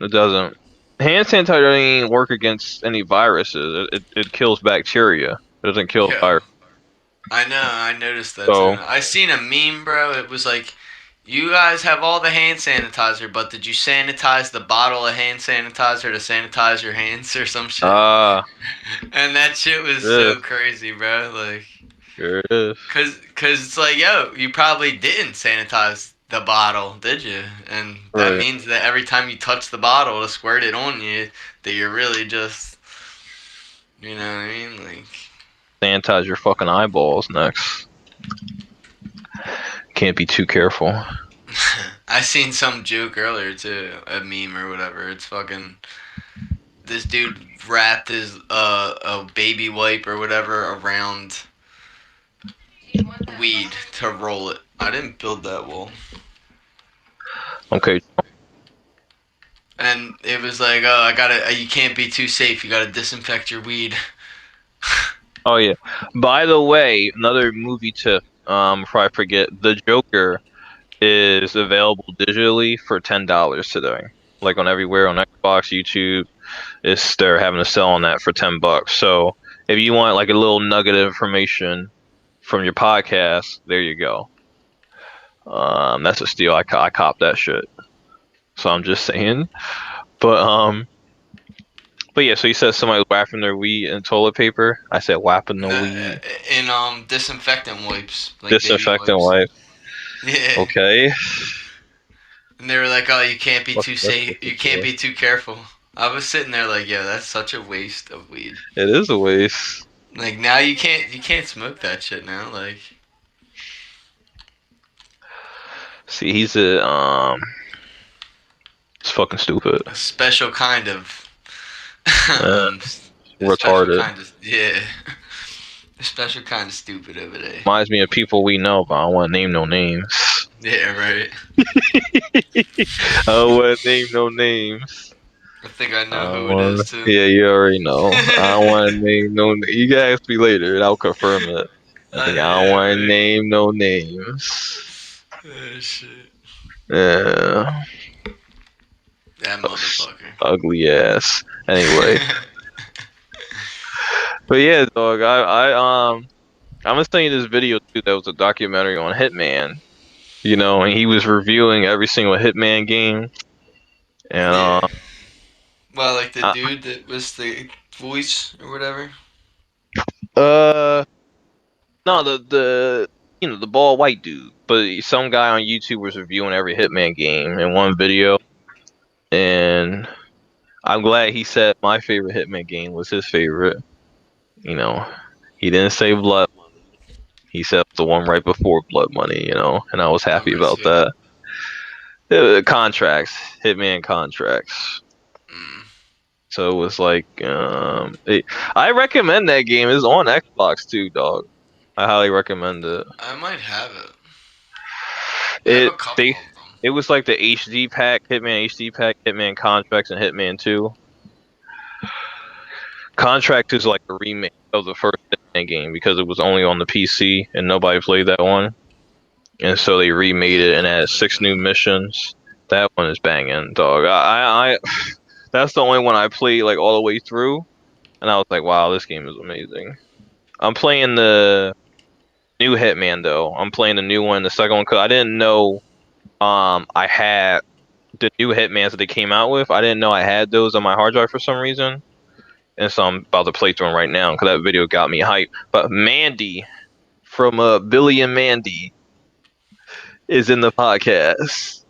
it doesn't. Hand sanitizer doesn't even work against any viruses. It kills bacteria. It doesn't kill Yo, virus. I know. I noticed that too. So, I seen a meme, bro. It was like, you guys have all the hand sanitizer, but did you sanitize the bottle of hand sanitizer to sanitize your hands or some shit? ah, And that shit was yeah, so crazy, bro. Like, here it is. cause it's like, yo, you probably didn't sanitize the bottle, did you? And that Right. means that every time you touch the bottle to squirt it on you, that you're really just, you know what I mean? Like, Sanitize your fucking eyeballs next. Can't be too careful. I seen some joke earlier too, a meme or whatever. It's fucking this dude wrapped his a baby wipe or whatever around weed to roll it. I didn't build that wall. Okay. And it was like, oh, I gotta, you can't be too safe. You gotta disinfect your weed. Oh yeah. By the way, another movie tip. Before I forget, The Joker is available digitally for $10 today. Like on everywhere on Xbox, YouTube, they're having a sale on that for $10. So if you want like a little nugget of information from your podcast, there you go. That's a steal. I copped that shit. So I'm just saying. But but yeah. So you said somebody wrapping their weed in toilet paper. I said wrapping the weed. In disinfectant wipes, like baby Disinfectant wipes. wipe. Yeah. Okay. And they were like, "Oh, you can't be What's too this safe. supposed You to can't do? be too careful." I was sitting there like, "Yo, that's such a waste of weed. It is a waste. Like now you can't smoke that shit now. Like See, it's fucking stupid. a special kind of Uh, um, a special retarded. kind of yeah, a special kind of stupid over there. Reminds me of people we know, but I don't want to name no names. Yeah, right. I don't want to name no names. I think I I know don't who it is want. too. Yeah, you already know. I don't want to name no. You can ask me later, and I'll confirm it. I think I don't Yeah, want to right. name no names. Oh shit. Yeah, That motherfucker. ugly ass. Anyway, but yeah, dog. I'm gonna send you this video too. That was a documentary on Hitman. You know, and he was reviewing every single Hitman game, and Yeah. Well, like the dude that was the voice or whatever. uh, no, the you know the bald white dude, but some guy on YouTube was reviewing every Hitman game in one video, and I'm glad he said my favorite Hitman game was his favorite. You know, he didn't say Blood Money. He said the one right before Blood Money. You know, and I was happy Okay, about so. that. Contracts, Hitman contracts. Mm, So it was like, I recommend that game. It's on Xbox too, dog. I highly recommend it. I might have it. I have a It couple they of them. it was like the HD pack, Hitman HD pack, Hitman Contracts, and Hitman 2. Contract is like a remake of the first Hitman game because it was only on the PC and nobody played that one, and so they remade Yeah, it I and never added played 6 that. new missions. That one is banging, dog. I that's the only one I played like all the way through, and I was like, wow, this game is amazing. I'm playing the new Hitman though. I'm playing the new one, the second one, because I didn't know I had the new Hitmans that they came out with. I didn't know I had those on my hard drive for some reason, and so I'm about to play through them right now because that video got me hyped. But Mandy from Billy and Mandy is in the podcast.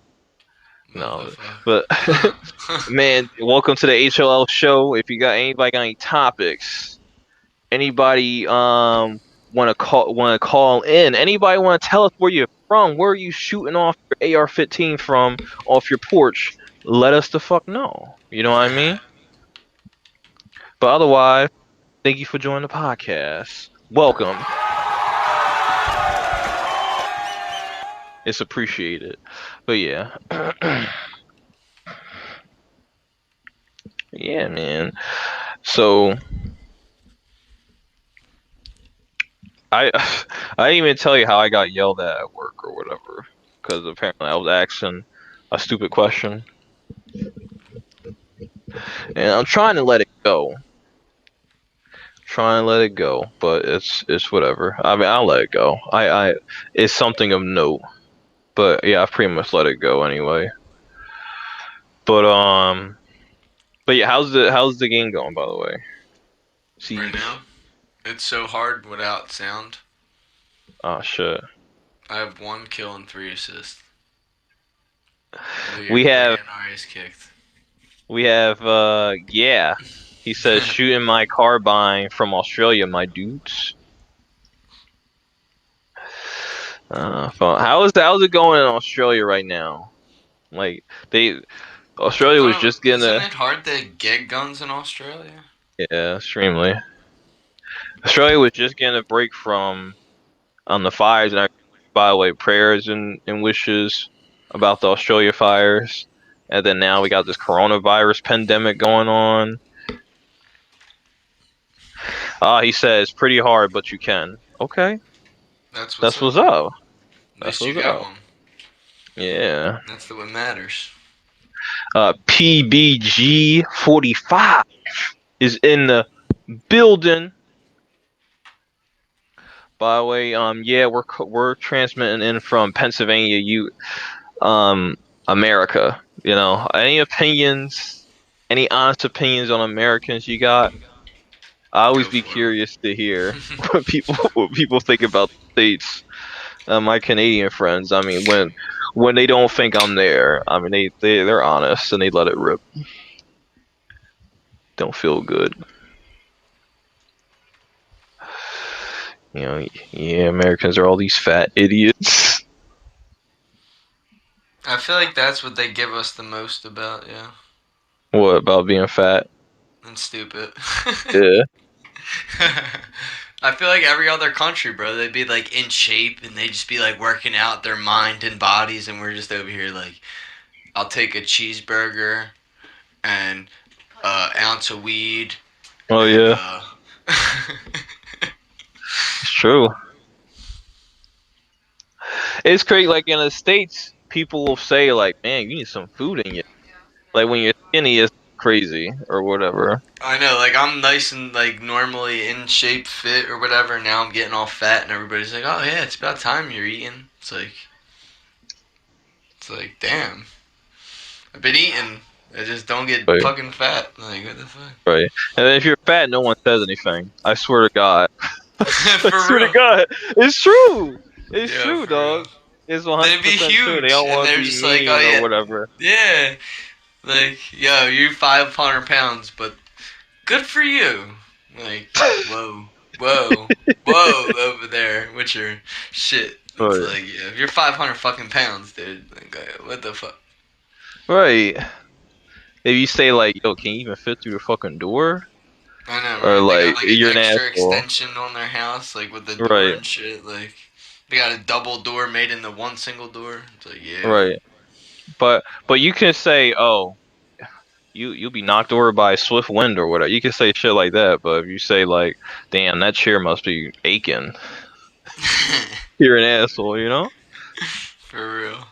No, but Motherfucker. man, welcome to the HLL show. If you got any topics, anybody want to call in, anybody want to tell us where you're from? Where are you shooting off your AR-15 from off your porch? Let us the fuck know. You know what I mean? But otherwise, thank you for joining the podcast. Welcome. It's appreciated. But yeah. Yeah, man. So I I didn't even tell you how I got yelled at work or whatever, because apparently I was asking a stupid question, and I'm trying to let it go. Trying to let it go, but it's whatever. I mean, I'll let it go. I it's something of note, but yeah, I've pretty much let it go anyway. But but yeah, how's the game going, by the way? Right Siege. now, it's so hard without sound. Oh shit. I have 1 kill and 3 assists. We We're have getting our ass kicked. yeah. He says shooting my carbine from Australia, my dudes. How's it going in Australia right now? Like they Australia was just getting Isn't a it hard to get guns in Australia? yeah, extremely. Australia was just getting a break from on the fires and everything. By the way, prayers and wishes about the Australia fires. And then now we got this coronavirus pandemic going on. He says pretty hard, but you can. Okay. That's what's That's up, what's man. up. At That's least you what's got up. one. Yeah. That's the what matters. PBG 45 is in the building. By the way, yeah, we're transmitting in from Pennsylvania, um, America. You know, any opinions, any honest opinions on Americans you got? I always Go be for curious to hear it. what people think about the states. My Canadian friends. I mean, when they don't think I'm there, I mean they're honest and they let it rip. Don't feel good. You know, yeah, Americans are all these fat idiots. I feel like that's what they give us the most about, yeah. What about being fat? And stupid. Yeah, I feel like every other country, bro, they'd be like in shape and they'd just be like working out their mind and bodies, and we're just over here like, I'll take a cheeseburger and ounce of weed oh and yeah, it's true. It's crazy. Like in the states, people will say like, "Man, you need some food in you." Like when you're skinny, it's crazy or whatever. I know, like I'm nice and like normally in shape, fit or whatever. And now I'm getting all fat, and everybody's like, "Oh yeah, it's about time you're eating." It's like, damn, I've been eating. I just don't get Right, fucking fat. Like what the fuck? right. And then if you're fat, no one says anything. I swear to God. I For swear to real. God, it's true. It's Yeah, true, for real. dog. It's 100% They'd be true. They huge, don't and want to they're be just like, "Oh mean or yeah, whatever. yeah." Like, yo, you're 500 pounds, but good for you. Like, whoa, whoa, whoa, over there with your shit. It's Right, like, yeah, if you're 500 fucking pounds, dude, like, what the fuck? right. If you say like, "Yo, can you even fit through the fucking door?" I know, Or right? They like, got like an "You're an extra asshole." extension on their house, like with the door Right, and shit. Like, they got a double door made into one single door. It's like, yeah. right. But you can say, "Oh, you'll be knocked over by a swift wind or whatever." You can say shit like that. But if you say like, "Damn, that chair must be aching," you're an asshole, you know? For real.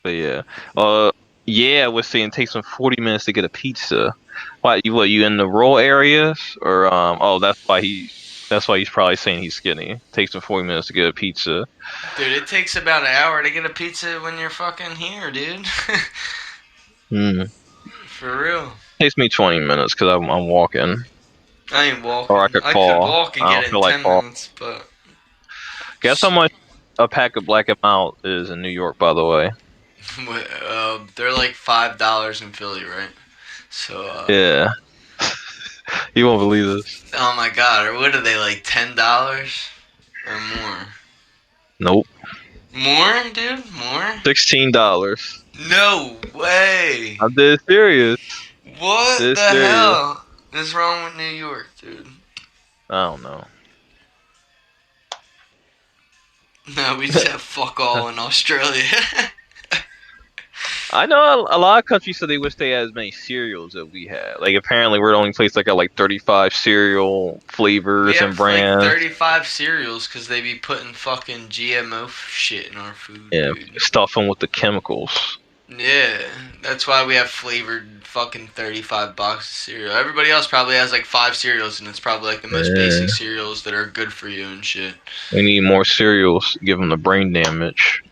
But yeah, uh, yeah, I was saying it takes them 40 minutes to get a pizza. What you in the rural areas or Oh, that's why he's probably saying he's skinny. Takes him 40 minutes to get a pizza. Dude, it takes about an hour to get a pizza when you're fucking here, dude. Hmm. For real. Takes me 20 minutes because I'm walking, I ain't or I walking. could I could call. walk and I get don't it in feel like 10 call. minutes, but. Guess how much a pack of Black and Mild is in New York, by the way. They're like $5 in Philly, right? So, Yeah, you won't believe this. oh my god, or what are they, like $10 or more? Nope. More, dude? More? $16. No way! I'm dead serious. What Dead the serious. hell is wrong with New York, dude? I don't know. No, we just have fuck all in Australia. I know a lot of countries said they wish they had as many cereals that we had. Like apparently we're the only place that got like 35 cereal We flavors and have like brands. 35 cereals because they be putting fucking GMO shit in our food, Yeah, dude. stuff them with the chemicals. Yeah, that's why we have flavored fucking 35 boxes of cereal. Everybody else probably has like 5 cereals, and it's probably like the most basic Yeah, cereals that are good for you and shit. we need more cereals. Give them the brain damage.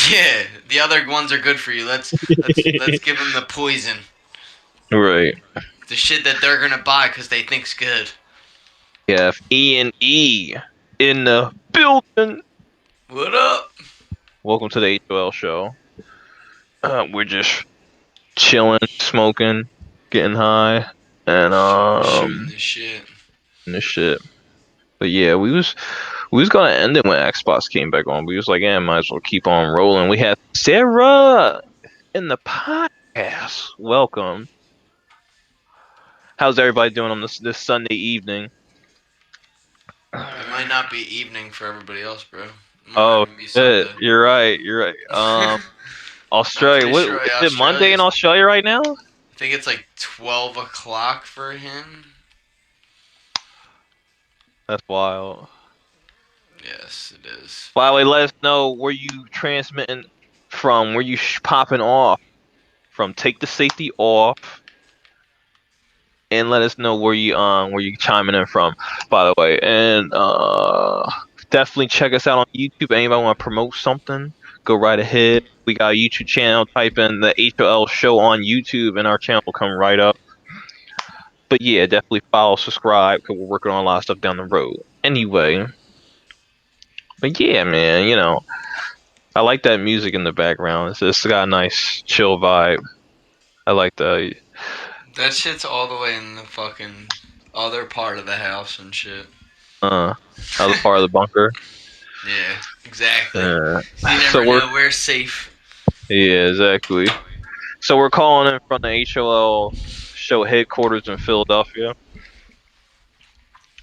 Yeah, the other ones are good for you. Let's give them the poison, Right. the shit that they're gonna buy because they think's good. Yeah, E&E in the building. What up? Welcome to the HOL show. We're just chilling, smoking, getting high, and Shooting this shit. and this shit. But yeah, we was gonna end it when Xbox came back on. We was like, yeah, might as well keep on rolling. We had Sarah in the podcast. Welcome. How's everybody doing on this Sunday evening? It might not be evening for everybody else, bro. It might not Oh even be shit, Sunday. you're right. You're right. I'm Australia. pretty What sure is it? Monday in Australia's. Australia right now? I think it's like 12 o'clock for him. That's wild. Yes, it is. By the way, let us know where you transmitting from, where you popping off from. Take the safety off, and let us know where you chiming in from. By the way, and definitely check us out on YouTube. Anybody want to promote something? Go right ahead. We got a YouTube channel. Type in the HOL show on YouTube, and our channel will come right up. But yeah, definitely follow, subscribe, because we're working on a lot of stuff down the road. Anyway, but yeah, man, I like that music in the background. It's got a nice chill vibe. I like the That shit's all the way in the fucking other part of the house and shit. uh other part of the bunker. Yeah, exactly. Uh, You so never we're know. We're safe. yeah, exactly. So we're calling in from the HOL show headquarters in Philadelphia.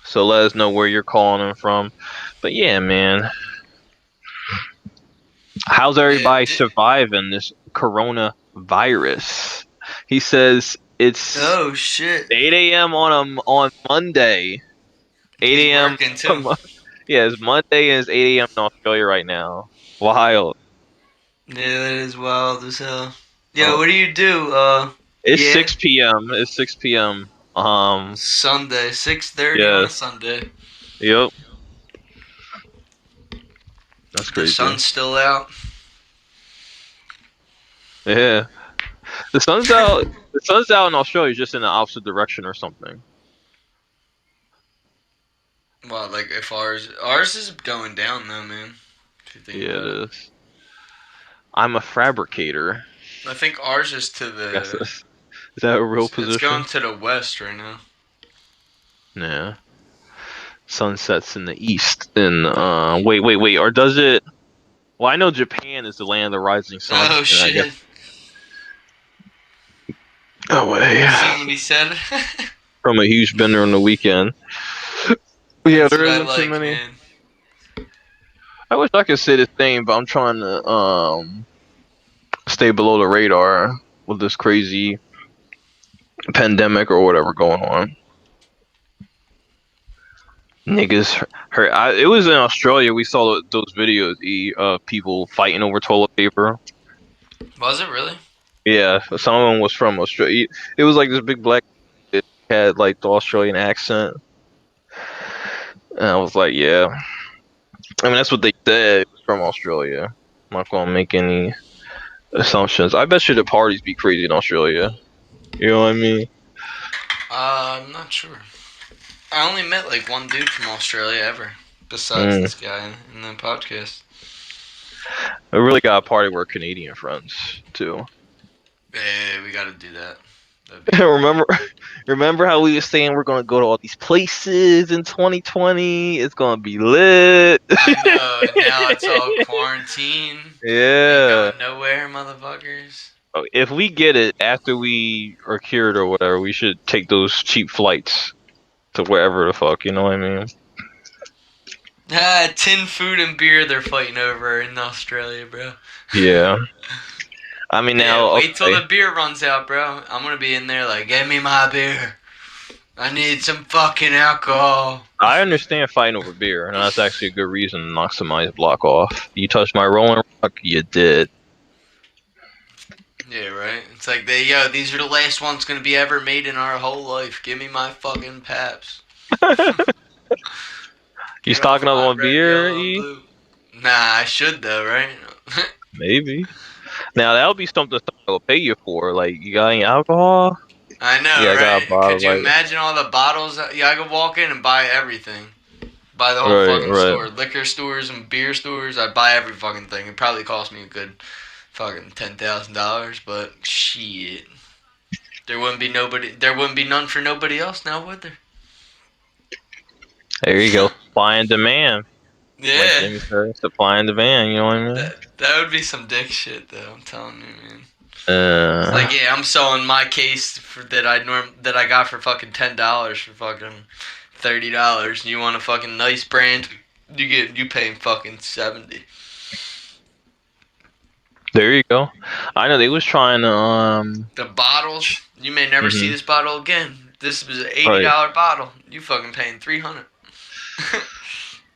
So let us know where you're calling in from. But yeah, man, how's Yeah. everybody surviving this coronavirus? He says it's Oh shit. 8 a.m. on Monday. He's 8 a.m. working too. Yeah, it's Monday and it's 8 a.m. in Australia right now. Wild. Yeah, that is wild as hell. Uh, Yo, what do you do? it's Yeah. 6 p.m. It's 6 p.m. Sunday, 6:30 on a Yes. Sunday. Yep. That's The crazy. sun's still out. Yeah. The sun's out. The sun's out in Australia, just in the opposite direction or something. Well, like if ours is going down though, man. If you think Yeah, it about it. is. I'm a fabricator. I think ours is to I guess the. is that a real It's going position? to the west right now. Yeah. Sun sets in the east. And wait. Or does it? Well, I know Japan is the land of the rising sun, Oh and I guess. shit! Oh wait. You seen what he said? From a huge bender on the weekend. Yeah, That's there what I isn't too like, many. man. I wish I could say the same, but I'm trying to stay below the radar with this crazy pandemic or whatever going on. Niggas hurt. It was in Australia. We saw those videos of people fighting over toilet paper. Was it really? Yeah, some of them was from Australia. It was like this big black kid had like the Australian accent, and I was like, yeah. I mean, that's what they said. It was from Australia. I'm not gonna make any assumptions. I bet you the parties be crazy in Australia. You know what I mean? I'm not sure. I only met like one dude from Australia ever, besides Mm. this guy in the podcast. I really got a party where Canadian friends too. Yeah, we got to do that. That'd be great. remember, remember how we were saying we're gonna go to all these places in 2020? It's gonna be lit. I know, and now it's all quarantine. Ain't Yeah. going nowhere, motherfuckers. If we get it after we are cured or whatever, we should take those cheap flights to wherever the fuck. You know what I mean? Ah, tin food and beer they're fighting over in Australia, bro. Yeah. I mean, Yeah, now, wait till okay. the beer runs out, bro. I'm gonna be in there like, get me my beer. I need some fucking alcohol. I understand fighting over beer, and that's actually a good reason to knock somebody's block off. You touched my Rolling Rock, you did. Yeah, right. It's like yo, these are the last ones gonna be ever made in our whole life. Give me my fucking Paps. You Get off stocking up my on red, beer, yellow, and E? blue. Nah, I should though, right? Maybe. Now that'll be something someone will pay you for. Like, you got any alcohol? I Yeah, know, I got a right? bottle. Could you Like, imagine all the bottles? Yeah, I could walk in and buy everything. Buy the whole right, fucking right. store. Liquor stores and beer stores. I'd buy every fucking thing. It probably cost me a good fucking $10,000, but shit. There wouldn't be nobody. There wouldn't be none for nobody else now, would there? There you go. Supply and demand. Like Yeah, Jimmy said, supply and demand. You know what I mean? that would be some dick shit, though. I'm telling you, man. It's Uh, like, yeah, I'm selling my case that I got for fucking $10 for fucking $30. You want a fucking nice brand? You paying fucking 70. there you go. I know they was trying to The bottles, you may never see mhm, this bottle again. This was an $80 right. bottle. You fucking paying 300.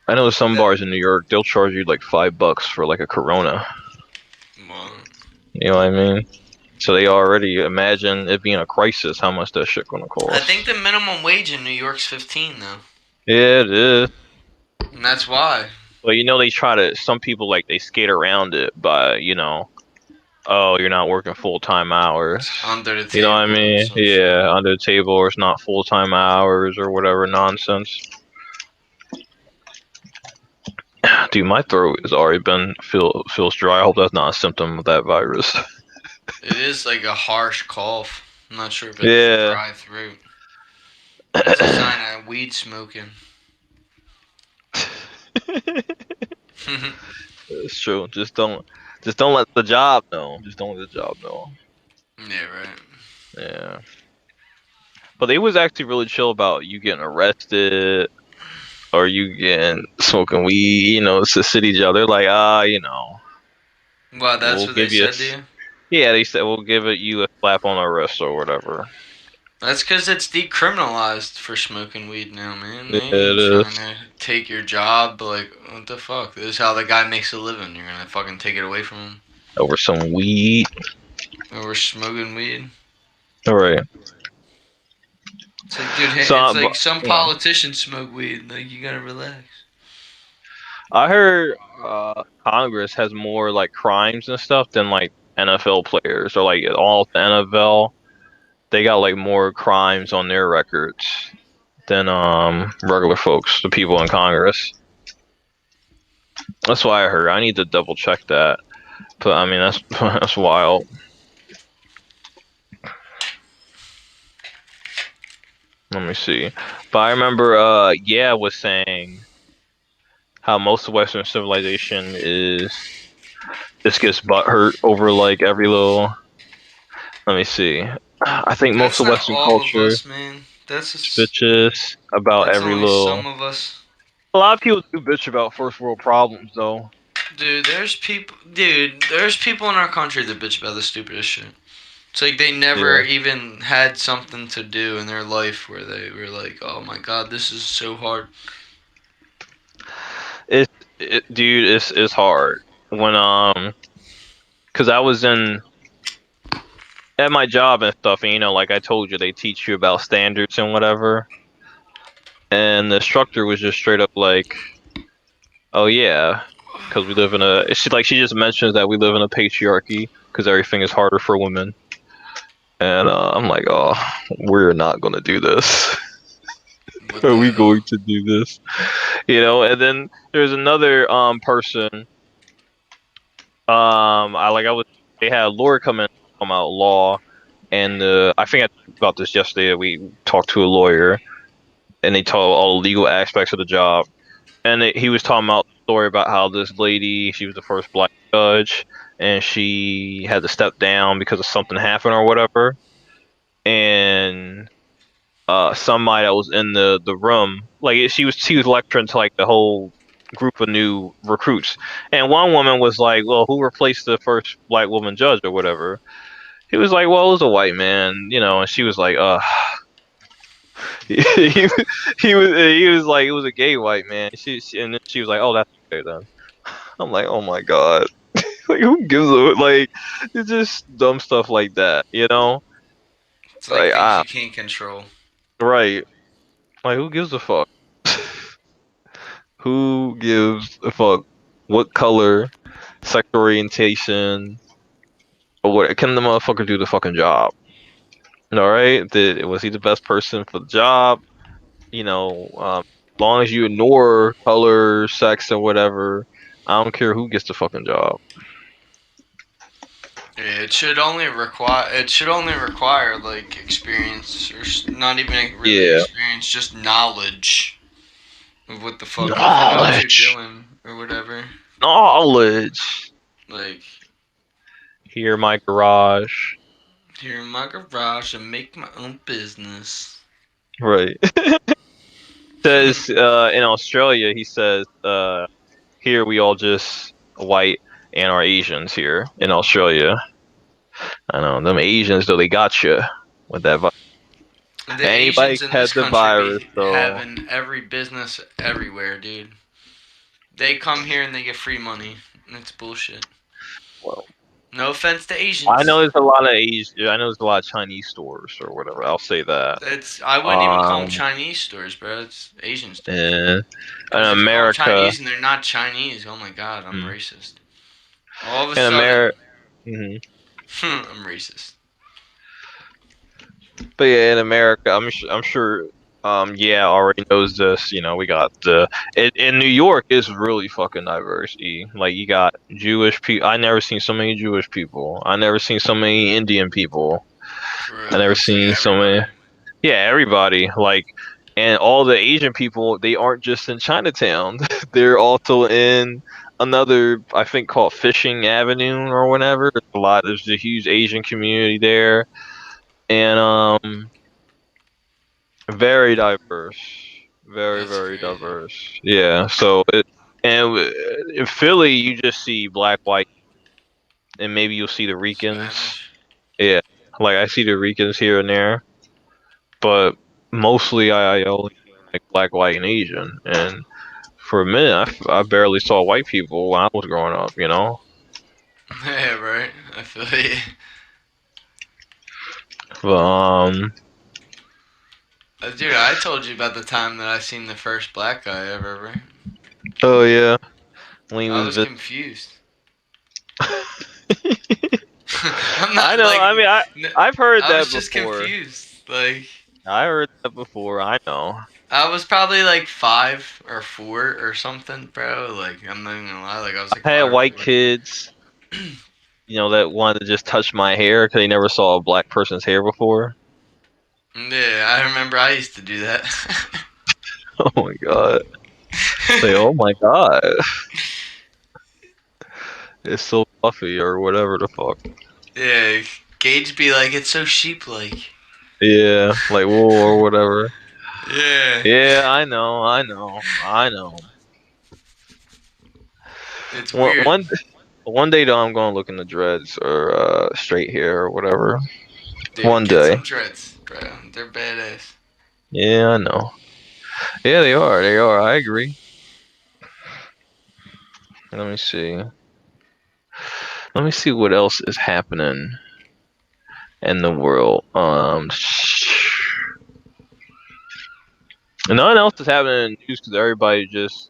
I know some That bars in New York they'll charge you like $5 for like a Corona. well, You know what I mean? So they already imagine it being a crisis how much that shit gonna I think cost. the minimum wage in New York's 15 though, Yeah, it is. and that's why. But you know they try to. Some people like they skate around it by oh, you're not working full time hours. It's under the You know what I table and mean? some shit. Yeah, under the table or it's not full time hours or whatever nonsense. Dude, my throat has already been feels dry. I hope that's not a symptom of that virus. It is like a harsh cough. I'm not sure if it's Yeah. dry throat. That's a sign of weed smoking. It's true. Just don't let the job know. Just don't let the job know. Yeah, right. Yeah. But they was actually really chill about you getting arrested or you getting smoking weed. It's a city jail. They're like, Well, that's we'll what they give you said to you. yeah, they said we'll give you a slap on the wrist or whatever. That's because it's decriminalized for smoking weed now, man. Yeah, They it ain't trying is to take your job, but like, what the fuck? This is how the guy makes a living. You're gonna fucking take it away from him over some weed. over smoking weed? All right. It's like, dude, So, hey, it's like some you know, politicians smoke weed. Like, you gotta relax. I heard Congress has more like crimes and stuff than like NFL players or like all the NFL. They got like more crimes on their records than regular folks, the people in Congress. That's why I heard. I need to double check that. But I mean, that's that's wild. Let me see. But I remember, yeah, was saying how most of Western civilization is just gets butthurt over like every little. Let me see. I think most That's of not Western all of culture us, man. That's is just, bitches about that's every only little. some of us. A lot of people do bitch about first world problems, though. Dude, there's people in our country that bitch about the stupidest shit. It's like they never Yeah, even had something to do in their life where they were like, "Oh my god, this is so hard." dude, it's hard when because I was in at my job and stuff, and like I told you, they teach you about standards and whatever. And the instructor was just straight up like, "Oh yeah, because we live in a." She just mentions that we live in a patriarchy because everything is harder for women. And I'm like, "Oh, we're not gonna do this. What Are the we hell? going to do this?" And then there's another person. I was they had a lawyer come in talking about law, and I think I talked about this yesterday. We talked to a lawyer, and they told all the legal aspects of the job. And he was talking about the story about how this lady, she was the first black judge, and she had to step down because of something happened or whatever. And somebody that was in the room, like she was lecturing to like the whole group of new recruits, and one woman was like, "Well, who replaced the first black woman judge or whatever?" He was like, "Well, it was a white man, you know," and she was like, he, he was like, "It was a gay white man." And then she was like, "Oh, that's okay then." I'm like, "Oh my god." Like, who gives a like? It's just dumb stuff like that, you know? It's like Like, things you can't control. right? Like, who gives a fuck? Who gives a fuck? What color, sexual orientation, or what? Can the motherfucker do the fucking job? All right? Was he the best person for the job? You know, as long as you ignore color, sex, and whatever, I don't care who gets the fucking job. Yeah, it should only require. It should only require like experience, or not even really Yeah, experience, just knowledge of what the fuck. If you know what you're knowledge, doing or whatever, knowledge. like Here, my garage. here in my garage and make my own business. Right. Says in Australia, he says, here we all just white and are Asians here in Australia. I know them Asians though, they got you with that. The Anybody Asians in this had the country virus, be so having every business everywhere, dude. They come here and they get free money. And it's bullshit. well, No offense to I know Asians. there's a lot of Asian. I know there's a lot of Chinese stores or whatever. I'll say that. It's I wouldn't even call them Um, Chinese stores, bro. It's Asian stores. and in Because if you call them America, Chinese and they're not Chinese, oh my god, I'm mm, racist. All of a in sudden, America, I'm racist. but yeah, in America, I'm sure. Yeah, already knows this. You know, we got in New York is really fucking diverse. Like you got Jewish people. I never seen so many Jewish people. I never seen so many Indian people. For I real, never it's like seen so many. everybody. Yeah, everybody. Like, and all the Asian people, they aren't just in Chinatown. They're also in another, I think, called Fishing Avenue or whatever. There's a huge Asian community there, and very diverse, very That's very crazy. diverse. Yeah. So in Philly, you just see black, white, and maybe you'll see the Ricans. Spanish. Yeah, like I see the Ricans here and there, but mostly I only see like black, white, and Asian. And for a minute, I barely saw white people when I was growing up. You know, Yeah, right. I feel you. but Dude, I told you about the time that I seen the first black guy ever, right? oh yeah, when he I was was confused. I'm I not know. like. I mean, I've heard I that was just before. confused. Like, I heard that before. I know. I was probably like 5 or 4 or something, bro. Like, I'm not even gonna lie. Like, I was like I had five or white four. kids, that wanted to just touch my hair because they never saw a black person's hair before. Yeah, I remember I used to do that. Oh my god. Say, oh my god, it's so fluffy or whatever the fuck. Yeah, Gage be like, it's so sheep-like. Yeah, like wool or whatever. Yeah, Yeah, I know, I know, I know. it's One weird. one one day though, I'm gonna look into dreads or straight hair or whatever. Dude, One get day. some dreads, bro. They're badass. Yeah, I know. Yeah, they are. They are. I agree. Let me see. Let me see what else is happening in the world. Nothing else is happening in the news because everybody's just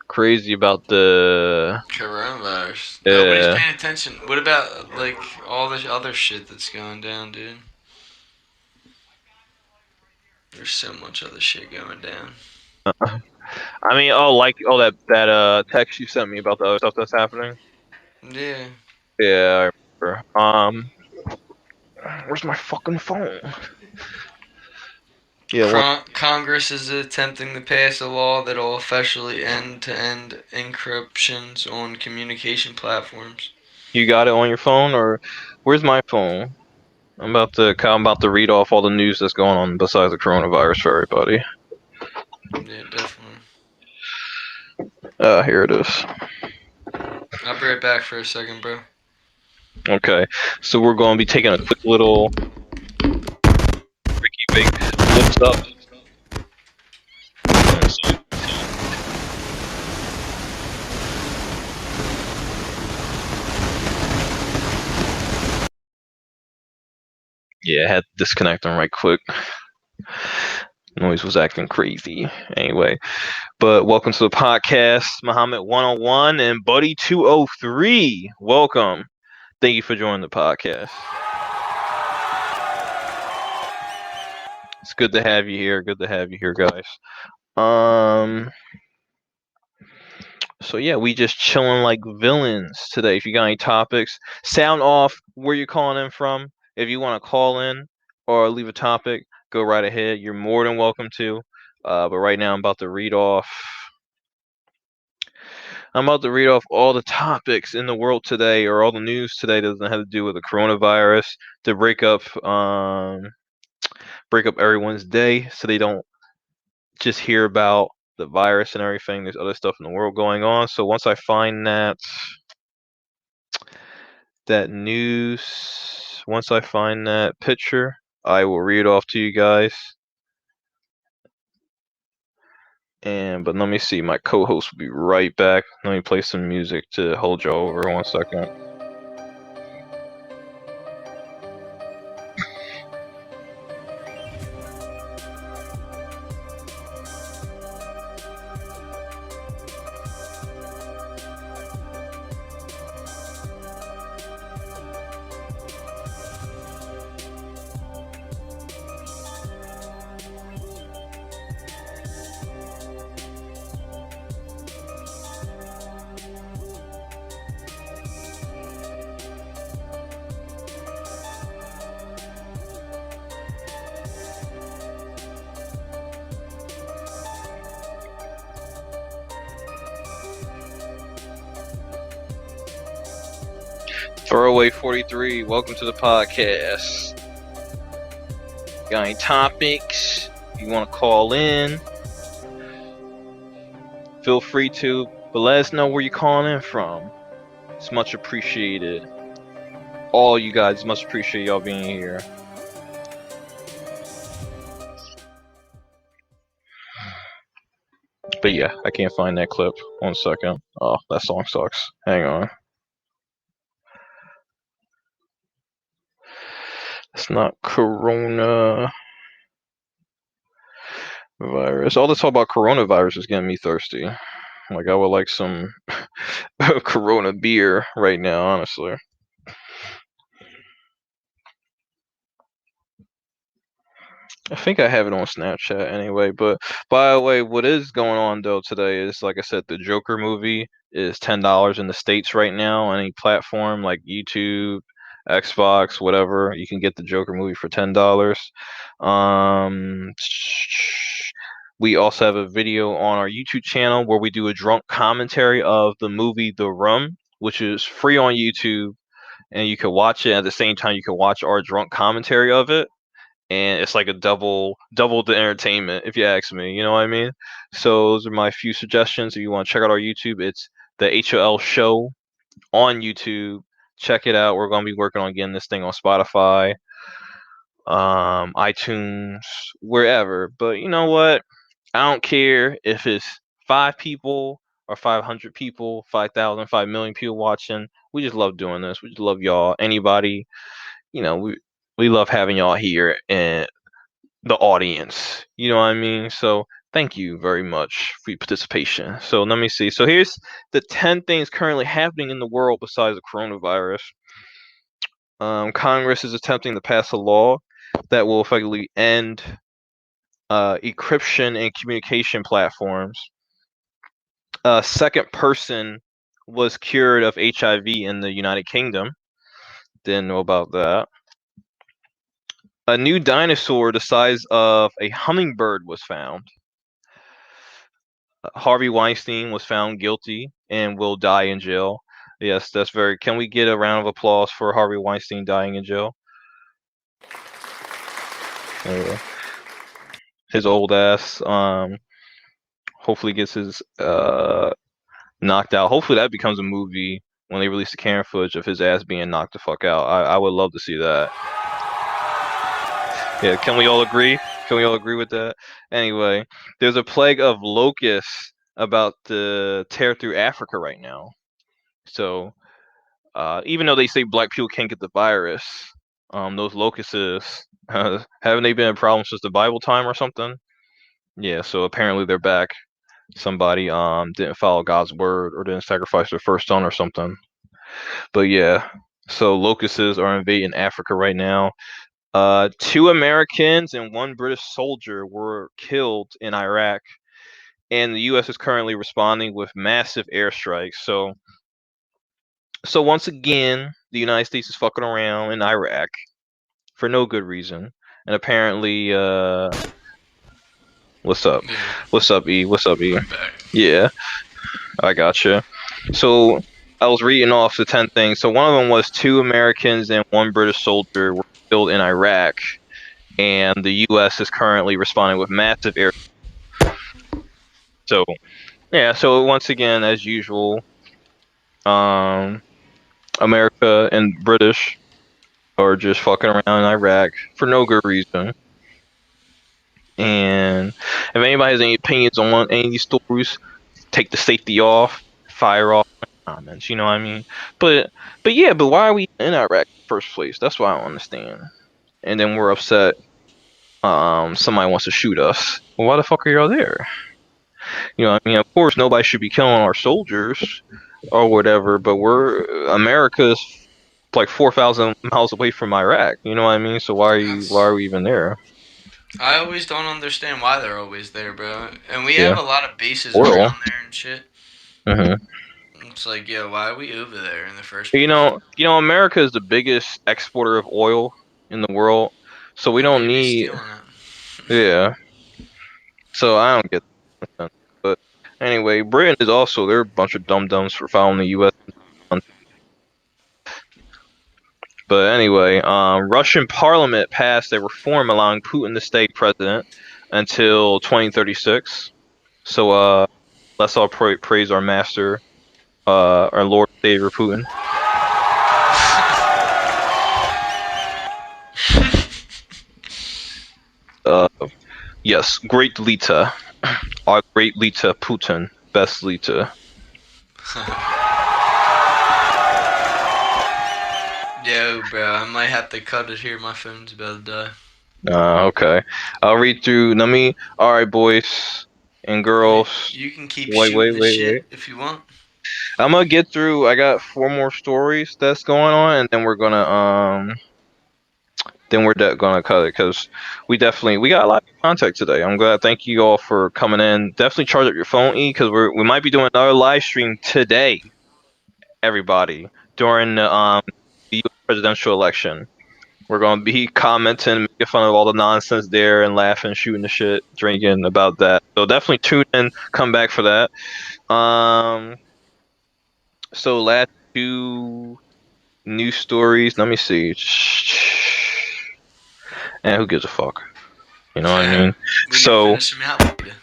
crazy about the. Coronavirus. Nobody's Uh, paying attention. What about like all this other shit that's going down, dude? There's so much other shit going down. I mean, like that text you sent me about the other stuff that's happening. Yeah. Yeah, I remember. Where's my fucking phone? Yeah, Congress is attempting to pass a law that'll officially end-to-end encryptions on communication platforms. you got it on your phone, or where's my phone? I'm about to read off all the news that's going on besides the coronavirus for everybody. Yeah, definitely. Here it is. I'll be right back for a second, bro. Okay, so we're going to be taking a quick little Ricky Big what's up. Yeah, I had to disconnect them right quick. Noise was acting crazy. Anyway, but welcome to the podcast, Muhammad 101 and Buddy 203. Welcome. Thank you for joining the podcast. It's good to have you here. Good to have you here, guys. So yeah, we just chilling like villains today. If you got any topics, sound off where you're calling in from. If you want to call in or leave a topic, go right ahead. You're more than welcome to. But right now, I'm about to read off. I'm about to read off all the topics in the world today, or all the news today that doesn't have to do with the coronavirus, to break up everyone's day, so they don't just hear about the virus and everything. There's other stuff in the world going on. So once I find that news, once I find that picture, I will read it off to you guys. But let me see, my co-host will be right back. Let me play some music to hold you over 1 second. Throwaway 43, welcome to the podcast. Got any topics? If you want to call in, feel free to, but let us know where you're calling in from. It's much appreciated. All you guys, much appreciate y'all being here. But yeah, I can't find that clip. 1 second. Oh, that song sucks. Hang on. It's not Corona virus. All this talk about coronavirus is getting me thirsty. Like, I would like some Corona beer right now, honestly. I think I have it on Snapchat anyway. But by the way, what is going on though today is, like I said, the Joker movie is $10 in the States right now on any platform like YouTube, Xbox, whatever. You can get the Joker movie for $10. Um, we also have a video on our YouTube channel where we do a drunk commentary of the movie The Room, which is free on YouTube, and you can watch it at the same time you can watch our drunk commentary of it, and it's like a double the entertainment, if you ask me. You know what I mean? So those are my few suggestions. If you want to check out our YouTube, it's the HOL Show on YouTube. Check it out. We're going to be working on getting this thing on Spotify, iTunes, wherever. But you know what? I don't care if it's 5 people or 500 people, 5,000, 5 million people watching. We just love doing this. We just love y'all. Anybody, we love having y'all here and the audience. You know what I mean? So thank you very much for your participation. So let me see. So here's the 10 things currently happening in the world besides the coronavirus. Congress is attempting to pass a law that will effectively end encryption and communication platforms. A second person was cured of HIV in the United Kingdom. Didn't know about that. A new dinosaur the size of a hummingbird was found. Harvey Weinstein was found guilty and will die in jail. Yes, that's very. Can we get a round of applause for Harvey Weinstein dying in jail? His old ass. Hopefully gets his knocked out. Hopefully that becomes a movie when they release the camera footage of his ass being knocked the fuck out. I would love to see that. Yeah, can we all agree? Can we all agree with that? Anyway, there's a plague of locusts about to tear through Africa right now. So, even though they say black people can't get the virus, those locusts, haven't they been a problem since the Bible time or something? Yeah, so apparently they're back. Somebody didn't follow God's word or didn't sacrifice their first son or something. But yeah, so locusts are invading Africa right now. 2 Americans and 1 British soldier were killed in Iraq, and the U.S. is currently responding with massive airstrikes. So once again, the United States is fucking around in Iraq for no good reason, and apparently, what's up? Yeah, What's up, E? What's up, E? I'm back. Yeah, I gotcha. So I was reading off the 10 things. So one of them was 2 Americans and 1 British soldier were killed in Iraq, and the U.S. is currently responding with massive air. So yeah, so once again, as usual, um, America and British are just fucking around in Iraq for no good reason. And if anybody has any opinions on any of these stories, take the safety off, fire off comments. You know what I mean? But yeah, but why are we in Iraq in the first place? That's what I don't understand. And then we're upset. Somebody wants to shoot us. Well, why the fuck are y'all there? You know what I mean? Of course, nobody should be killing our soldiers or whatever. But America's like 4,000 miles away from Iraq. You know what I mean? So why That's. are we even there? I always don't understand why they're always there, bro. And we have Yeah, a lot of bases oil. around there and shit. hmm It's like, yeah, why are we over there in the first You place? know, America is the biggest exporter of oil in the world, so we And don't we'd be need. stealing it. Yeah, so I don't get that. But anyway, Britain is also they're a bunch of dum dums for following the U.S. But anyway, Russian Parliament passed a reform allowing Putin to stay president until 2036. So let's all praise our master, our Lord Savior Putin. Uh, yes, great Lita. Our great Lita Putin. Best Lita. Yo, bro, I might have to cut it here. My phone's about to die. Okay. I'll read through. Alright, boys and girls. You can keep Wait, shooting wait, the wait, shit wait. if you want. I'm gonna get through. I got 4 more stories that's going on, and then we're gonna cut it because we got a lot of content today. I'm glad. Thank you all for coming in. Definitely charge up your phone, E, because we might be doing another live stream today. Everybody during the US presidential election. We're gonna be commenting, making fun of all the nonsense there, and laughing, shooting the shit, drinking about that. So definitely tune in, come back for that. So last 2 news stories. Let me see. And who gives a fuck? You know what I mean? We can So finish them out later.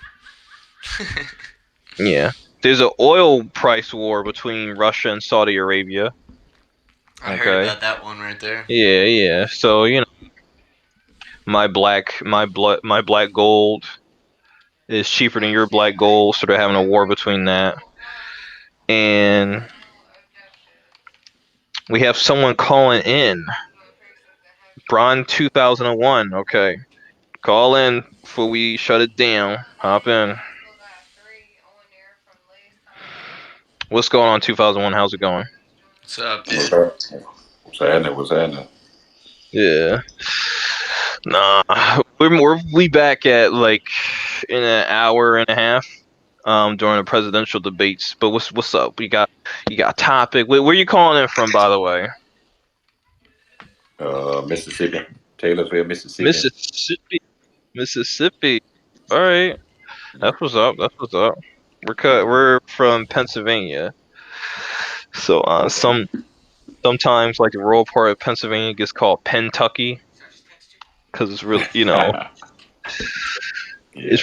yeah, there's an oil price war between Russia and Saudi Arabia. I heard Okay. about that one right there. Yeah, yeah. So my black gold is cheaper than your black gold, so they're having a war between that. And we have someone calling in. Bron 2001. Okay. Call in before we shut it down. Hop in. What's going on, 2001? How's it going? What's up, What's dude? happening? What's happening? What's happening? Yeah. Nah. We back at like in an hour and a half. During the presidential debates. But what's up? You got a topic. Where you calling in from, by the way? Mississippi. Taylorsville, Mississippi. Mississippi. All right, that's what's up. That's what's up. We're from Pennsylvania, so Okay. sometimes like the rural part of Pennsylvania gets called Pentucky because it's really it's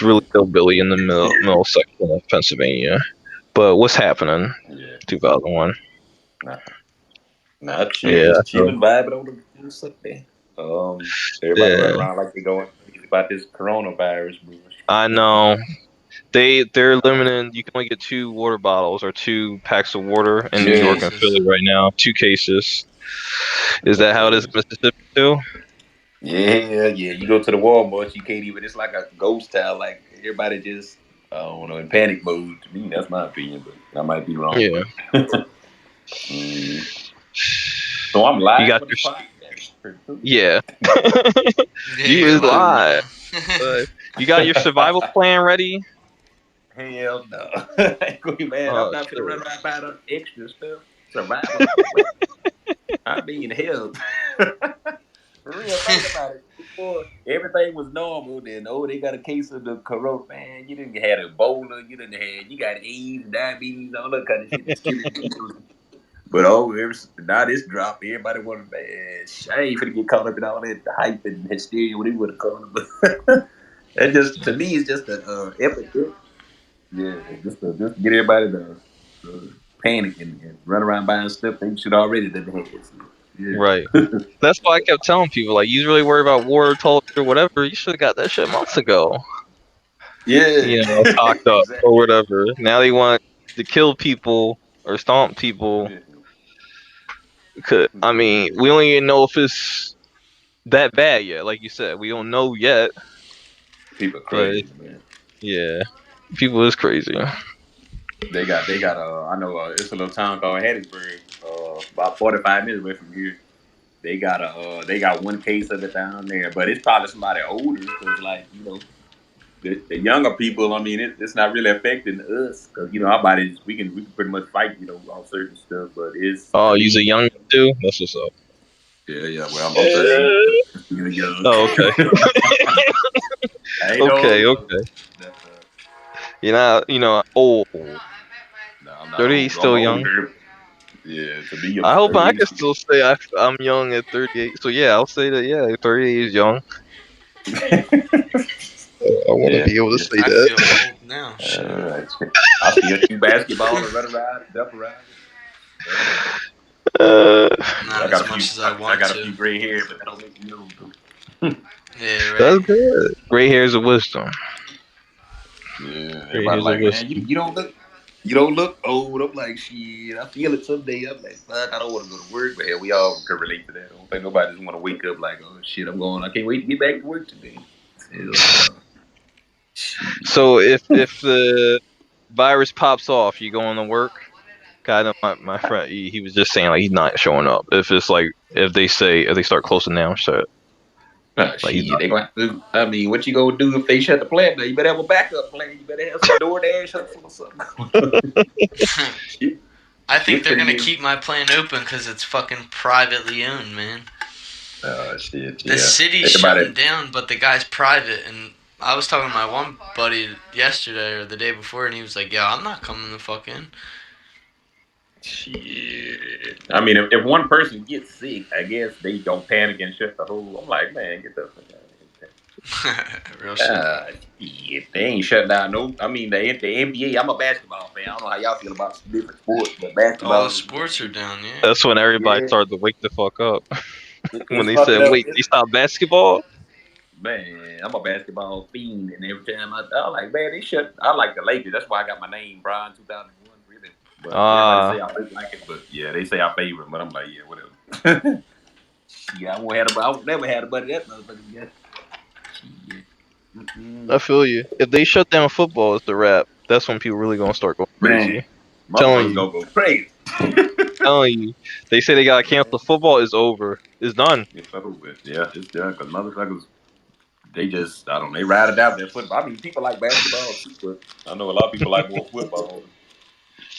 Yeah. really hillbilly in the middle section of Pennsylvania. But what's happening? Yeah. 2001. Nah. Not shit. Yeah. Just So, chilling, vibing on the Sunday. Everybody running yeah. around like they going crazy about this coronavirus, I bro. know. They're limiting. You can only get 2 water bottles or 2 packs of water in Two New York Yeah. and cases. Philly right now. 2 cases. Is that how it is in Mississippi too? Yeah, yeah. You go to the Walmart, you can't even. It's like a ghost town. Like everybody just, I don't know, in panic mode. To me, that's my opinion, but I might be wrong. Yeah. But so I'm You live got for the your podcast. Pretty cool. yeah. Yeah, You you're is live Cool. live. now. You got your survival plan ready? Hell no. Man, I'm Oh not finna run shit. around buying up extra stuff. Survival. What? I mean, hell. For real, think about it. Before everything was normal, then they got a case of the corona. Man, you didn't have Ebola, you got AIDS, diabetes, all that kind of shit that's killing people. But now this drop, everybody wanted, man, shame for to get caught up in all that hype and hysteria, what he would have called it. But that just to me is just a epidemic. Yeah, just to get everybody to panic and run around buying stuff they should already done had. So, Right. yeah. That's why I kept telling people like, you really worry about war, toilet, or whatever. You should have got that shit months ago. Yeah, Stocked up or exactly. whatever. Now they want to kill people or stomp people. Yeah, I yeah. mean, we don't even know if it's that bad yet. Like you said, we don't know yet. People But crazy, man. yeah, people is crazy. They got I know it's a little town called Hattiesburg, about 45 minutes away from here. They got one case of it down there, but it's probably somebody older because like the younger people. I mean, it's not really affecting us because our bodies we can pretty much fight on certain stuff, but it's Oh, to you's a me. young too? That's what's up. Yeah, yeah. Well, I'm 38. Still young. Oh, okay. I ain't no Okay, old though. okay. That's, Old. no, I'm not 38 old. I'm still young. older. Yeah, to me, I hope I 38 is can still say I'm young at 38. So yeah, I'll say that. Yeah, 38 is young. I want to yeah, be able to yeah. say I that. feel old now. Shit. Right. I still shoot basketball and run around, jump around. Uh, Yeah, Not as much as I I want got a to. few gray hairs, but that don't make me old. Though. Yeah, that's right. good. Gray hairs of wisdom. Yeah, Gray everybody hairs of like, man, wisdom. you don't look old. I'm like, shit, I feel it someday. I'm like, fuck, I don't want to go to work, but hell, we all can relate to that. I don't think nobody just want to wake up like, oh shit, I can't wait to get back to work today. Hell no. Shit. So if the virus pops off, you going to work? God, I know my friend, he was just saying like he's not showing up. If it's like if they start closing down shit, like he's Shit, they gonna have to, I mean, what you gonna do if they shut the plant down? You better have a backup plan. You better have some DoorDash hustle or something. shit, I think shit they're finna gonna get. keep my plant open because it's fucking privately owned, man. Shit, The yeah. city's shutting Everybody, down, but the guy's private. And I was talking to my one buddy yesterday or the day before, and he was like, "Yeah, I'm not coming the fuck in." shit. I mean, if one person gets sick, I guess they don't panic and shut the whole. I'm like, man, get the fuck out of here. Real shit. Shit, they ain't shut down. No, I mean the NBA. I'm a basketball fan. I don't know how y'all feel about different sports, but All the basketball sports are down, yeah. that's when everybody yeah, started to wake the fuck up when it's they fucking said, up. "Wait, they stopped basketball." Man, I'm a basketball fiend, and every time I like, man, they shut. I like the Lakers. That's why I got my name, Brian, 2001, really. But everybody say Ah, I don't like it, but yeah, they say I favor him. But I'm like, yeah, whatever. Yeah, I won't never had a buddy that motherfucker. Yeah. Shit. I Mm-mm. feel you. If they shut down football, it's the wrap. That's when people really gonna start going Man, crazy. Telling motherfuckers you, gonna go crazy. telling you. They say they gotta cancel Man, football. Is over. It's done. it's over with. Yeah, it's done because motherfuckers, they just, I don't know, they ride it out their football. I mean, people like basketball too, but I know a lot of people like more football.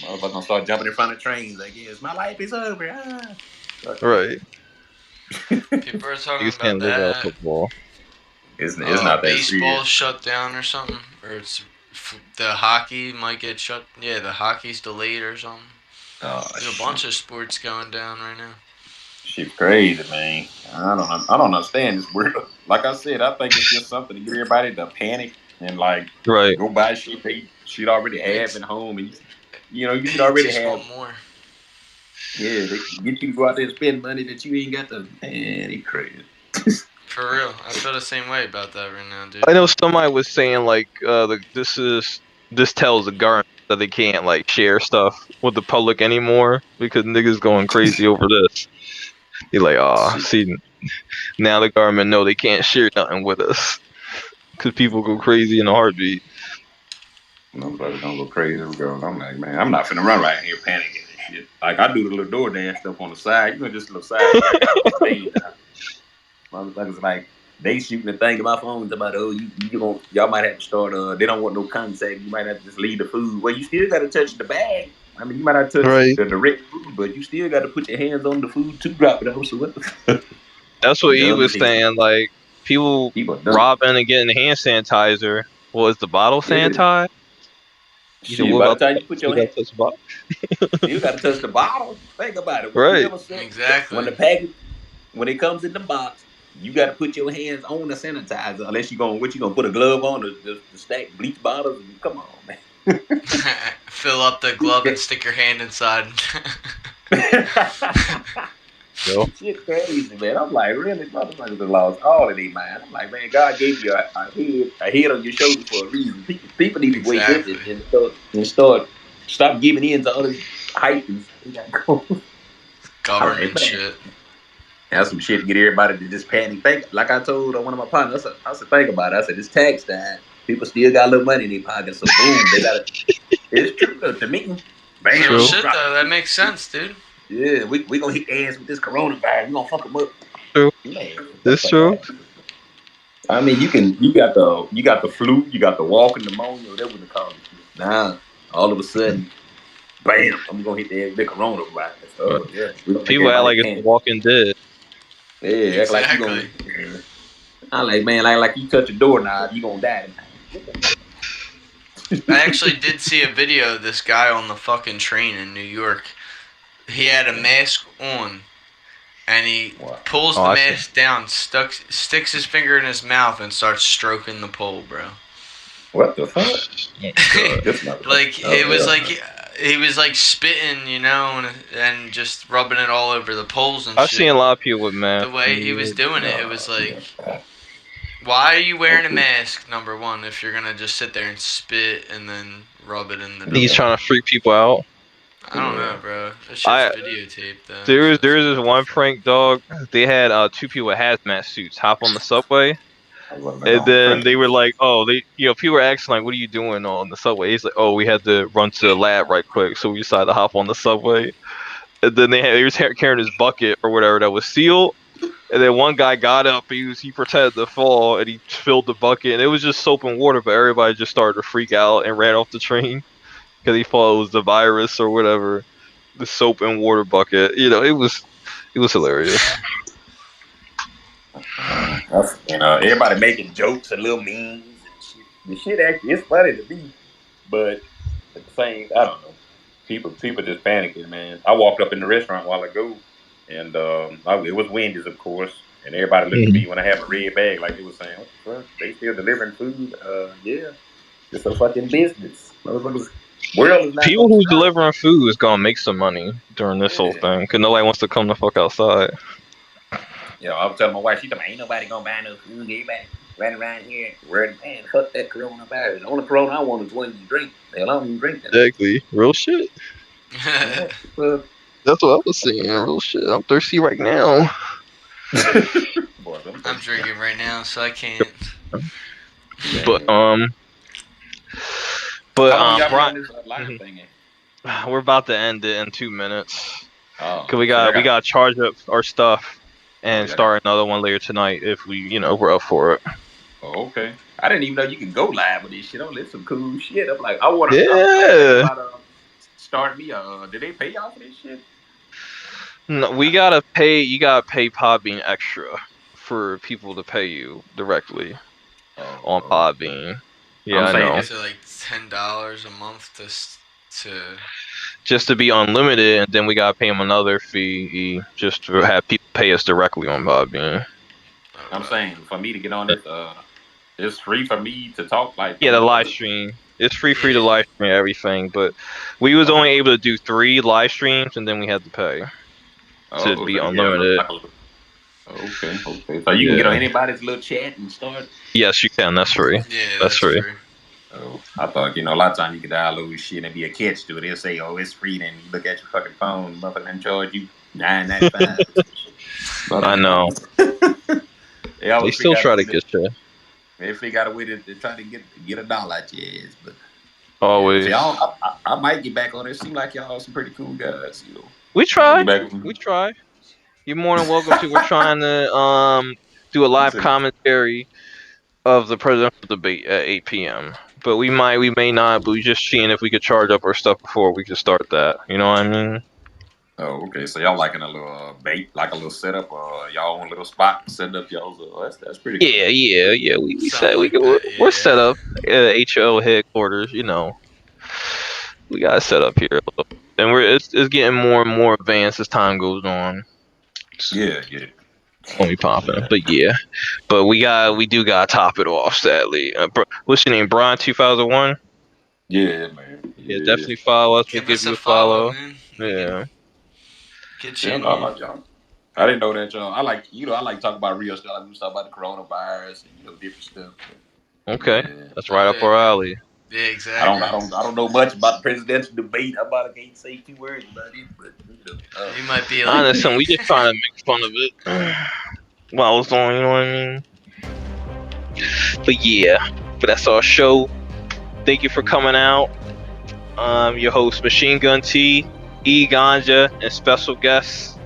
Motherfuckers gonna start jumping in front of trains. I guess my life is over. Ah. Fuck Right. People are talking Niggas about can't live without that. football. It's not that Baseball serious. shut down or something, or the hockey might get shut. Yeah, the hockey's delayed or something. Oh There's a shit. bunch of sports going down right now. Shit's crazy, man. I don't understand this world. Like I said, I think it's just something to get everybody to panic and like Right. go buy shit they should already have It's at home, and you should they already just have. want more. Yeah, they get you to go out there and spend money that you ain't got to. Man, they crazy. For real, I feel the same way about that right now, dude. I know somebody was saying like this tells the government that they can't like share stuff with the public anymore because niggas going crazy over this. You're like, oh, Shit. see, now the government know they can't share nothing with us because people go crazy in a heartbeat. Motherfuckers don't go crazy. I'm like, man, I'm not finna run right here panicking and shit. Like I do the little DoorDash stuff on the side. Just a little side gig. I don't understand that. Motherfuckers like they shooting the thing to my phone about y'all might have to start they don't want no contact. You might have to just leave the food. Well, you still gotta touch the bag. I mean you might not touch Right. the direct food, but you still gotta put your hands on the food to drop it off. So what the That's what he dumb as was hell. saying. Like people People are dumb. robbing and getting hand sanitizer. Well, is the bottle Yeah. sanitized? He said, Shit, "What by the about time the you put you your got hand to touch the bottle?" you gotta touch the bottle. Think about it. Right. Whenever when Exactly. the package when it comes in the box, you got to put your hands on the sanitizer. Unless you gonna put a glove on the stack bleach bottles. Come on, man. Fill up the glove and stick your hand inside. So Shit crazy, man. I'm like, really, motherfuckers have lost all of their mind. I'm like, man, God gave you a head on your shoulders for a reason. People need to wake up Exactly. and start stop giving in to all this hype and they got going. I'm like, Government man. shit. That's some shit to get everybody to just panic. Think like I told one of my partners. I said, think about it. I said, it's tax time. People still got a little money in their pocket, so boom, they got it. It's true though. To me, bam, Real true. we shit drop though. That it. makes sense, dude. Yeah, we gonna hit their ass with this coronavirus. We gonna fuck them up, True. man. That's This like true. that. I mean, you got the flu, you got the walking pneumonia, whatever they call it. Now, all of a sudden, bam, I'm gonna hit the coronavirus. Right. Oh yeah, we gonna make People act everybody like it's The panic. Walking Dead. Yeah, act like you Exactly. gonna. I like man, like you touch a doorknob, you gonna die tonight. I actually did see a video of this guy on the fucking train in New York. He had a mask on, and he Wow. pulls Oh, the I see. mask down, sticks his finger in his mouth, and starts stroking the pole, bro. What the fuck? Oh God. This motherfucker. Like Oh it was hell like no. he was like spitting, and just rubbing it all over the poles and I've shit. seen a lot of people with The masks. way he was doing it, it was like, Yeah. why are you wearing a Okay. mask? Number one, if you're gonna just sit there and spit and then rub it in the He's Yeah. building. trying to freak people out. I don't know, Yeah. bro. That shit's I videotaped though. there's So it's there's like, this what the one fuck? prank dog. They had two people with hazmat suits hop on the subway, I was like, and on then crack. they were like, "Oh, people were asking like, what are you doing on the subway?" He's like, "Oh, we had to run to the lab right quick, so we decided to hop on the subway." And then they was carrying his bucket or whatever that was sealed. And then one guy got up, he pretended to fall, and he filled the bucket, and it was just soap and water. But everybody just started to freak out and ran off the train because he thought it was the virus or whatever. The soap and water bucket, it was hilarious. Everybody making jokes and little memes and shit. The shit actually it's funny to me, but at the same, I don't know. People just panicking, man. I walked up in the restaurant a while ago, and it was Wendy's, of course, and everybody looked at Mhm. me when I have a red bag, like they were saying, "What the fuck? They still delivering food?" Yeah, it's a fucking business, motherfuckers. World is not People gonna who's stop. delivering food is gonna make some money during this whole Yeah. thing because nobody wants to come the fuck outside. I was telling my wife, she told me, ain't nobody gonna buy no food. Everybody running around here worried, man, fuck that coronavirus. The only corona I want is one you drink. Hell, I don't even drink that much. Exactly, real shit. Yeah. Well, That's what I was saying. Real shit. I'm thirsty right now. boy, I'm I'm thirsty. drinking right now, so I can't. But Man. How long y'all been Brian, on this live mhm. thing? We're about to end it in 2 minutes. Oh, Cause we so y'all got we got. got to charge up our stuff Oh, and y'all got. start another one later tonight if we're up for it. Oh, okay. I didn't even know you could go live with this shit. Oh, that's some cool shit. I'm like, I want to. I'm thinking Yeah. about starting me. Did they pay y'all for this shit? No, we gotta pay. You gotta pay Podbean extra for people to pay you directly on Oh, Podbean. Yeah, I'm I saying know. Is it like $10 a month to? Just to be unlimited, and then we gotta pay them another fee just to have people pay us directly on Podbean. Oh I'm well. saying for me to get on this, it's free for me to talk. Like Yeah, the I'm live stream. It's free to Yeah. live stream everything, but we was only oh, able to do 3 live streams, and then we had to pay to oh, be so you get a little, unlimited. like a little. Okay, okay. So you can get on Yeah. anybody's little chat and start. Yes, you can. That's free. Yeah, That's that's free. free. Oh, I thought a lot of times you could download shit and be a catch to it. They'll say, "Oh, it's free," then you look at your fucking phone, motherfucker, and charge you $9.95. But I know. they They always still figure out a try way to to get you. they figure out a way to try to get a dollar at your ass. But yeah, see, Always. I might get back on it. Seem like y'all some pretty cool guys, We I might get try. back We on. try. You're more than welcome to. We're trying to do a live So, commentary of the presidential debate at 8 p.m. But we may not. But we just seeing if we could charge up our stuff before we could start that. You know what I mean? oh, okay. So y'all liking a little bait, like a little setup, y'all own little spot set up y'all. So that's pretty cool. Yeah. We Something said like we're, that. we're Yeah. set up at HO headquarters. You know, we got set up here, and it's getting more and more advanced as time goes on. It's Yeah, yeah. only popping, Yeah, but yeah. But we do gotta top it off. Sadly, what's your name? Brian 2001. yeah, man. Yeah, Yeah. definitely follow us. We'll Give give us you a a follow, follow. man. We can Yeah. get you Yeah, in no, I here. like y'all. I didn't know that y'all. I like I like talking about real stuff. Like we talk about the coronavirus and different stuff. Okay. Yeah. That's right Oh up yeah, our man. alley. Yeah, exactly. I don't know much about the presidential debate. I can't say 2 words about it, but You might be like Honestly, me. we just trying to make fun of it while it's on. You know what I mean? But yeah. But that's our show. Thank you for coming out. Your host Machine Gun T, Ganja, and special guest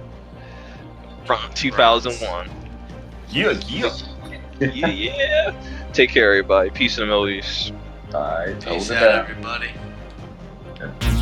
from Bronze. 2001. yeah, yeah. Yeah. Take care, everybody. Peace in the Middle East. All right, hold Peace it out, down. everybody. Yeah.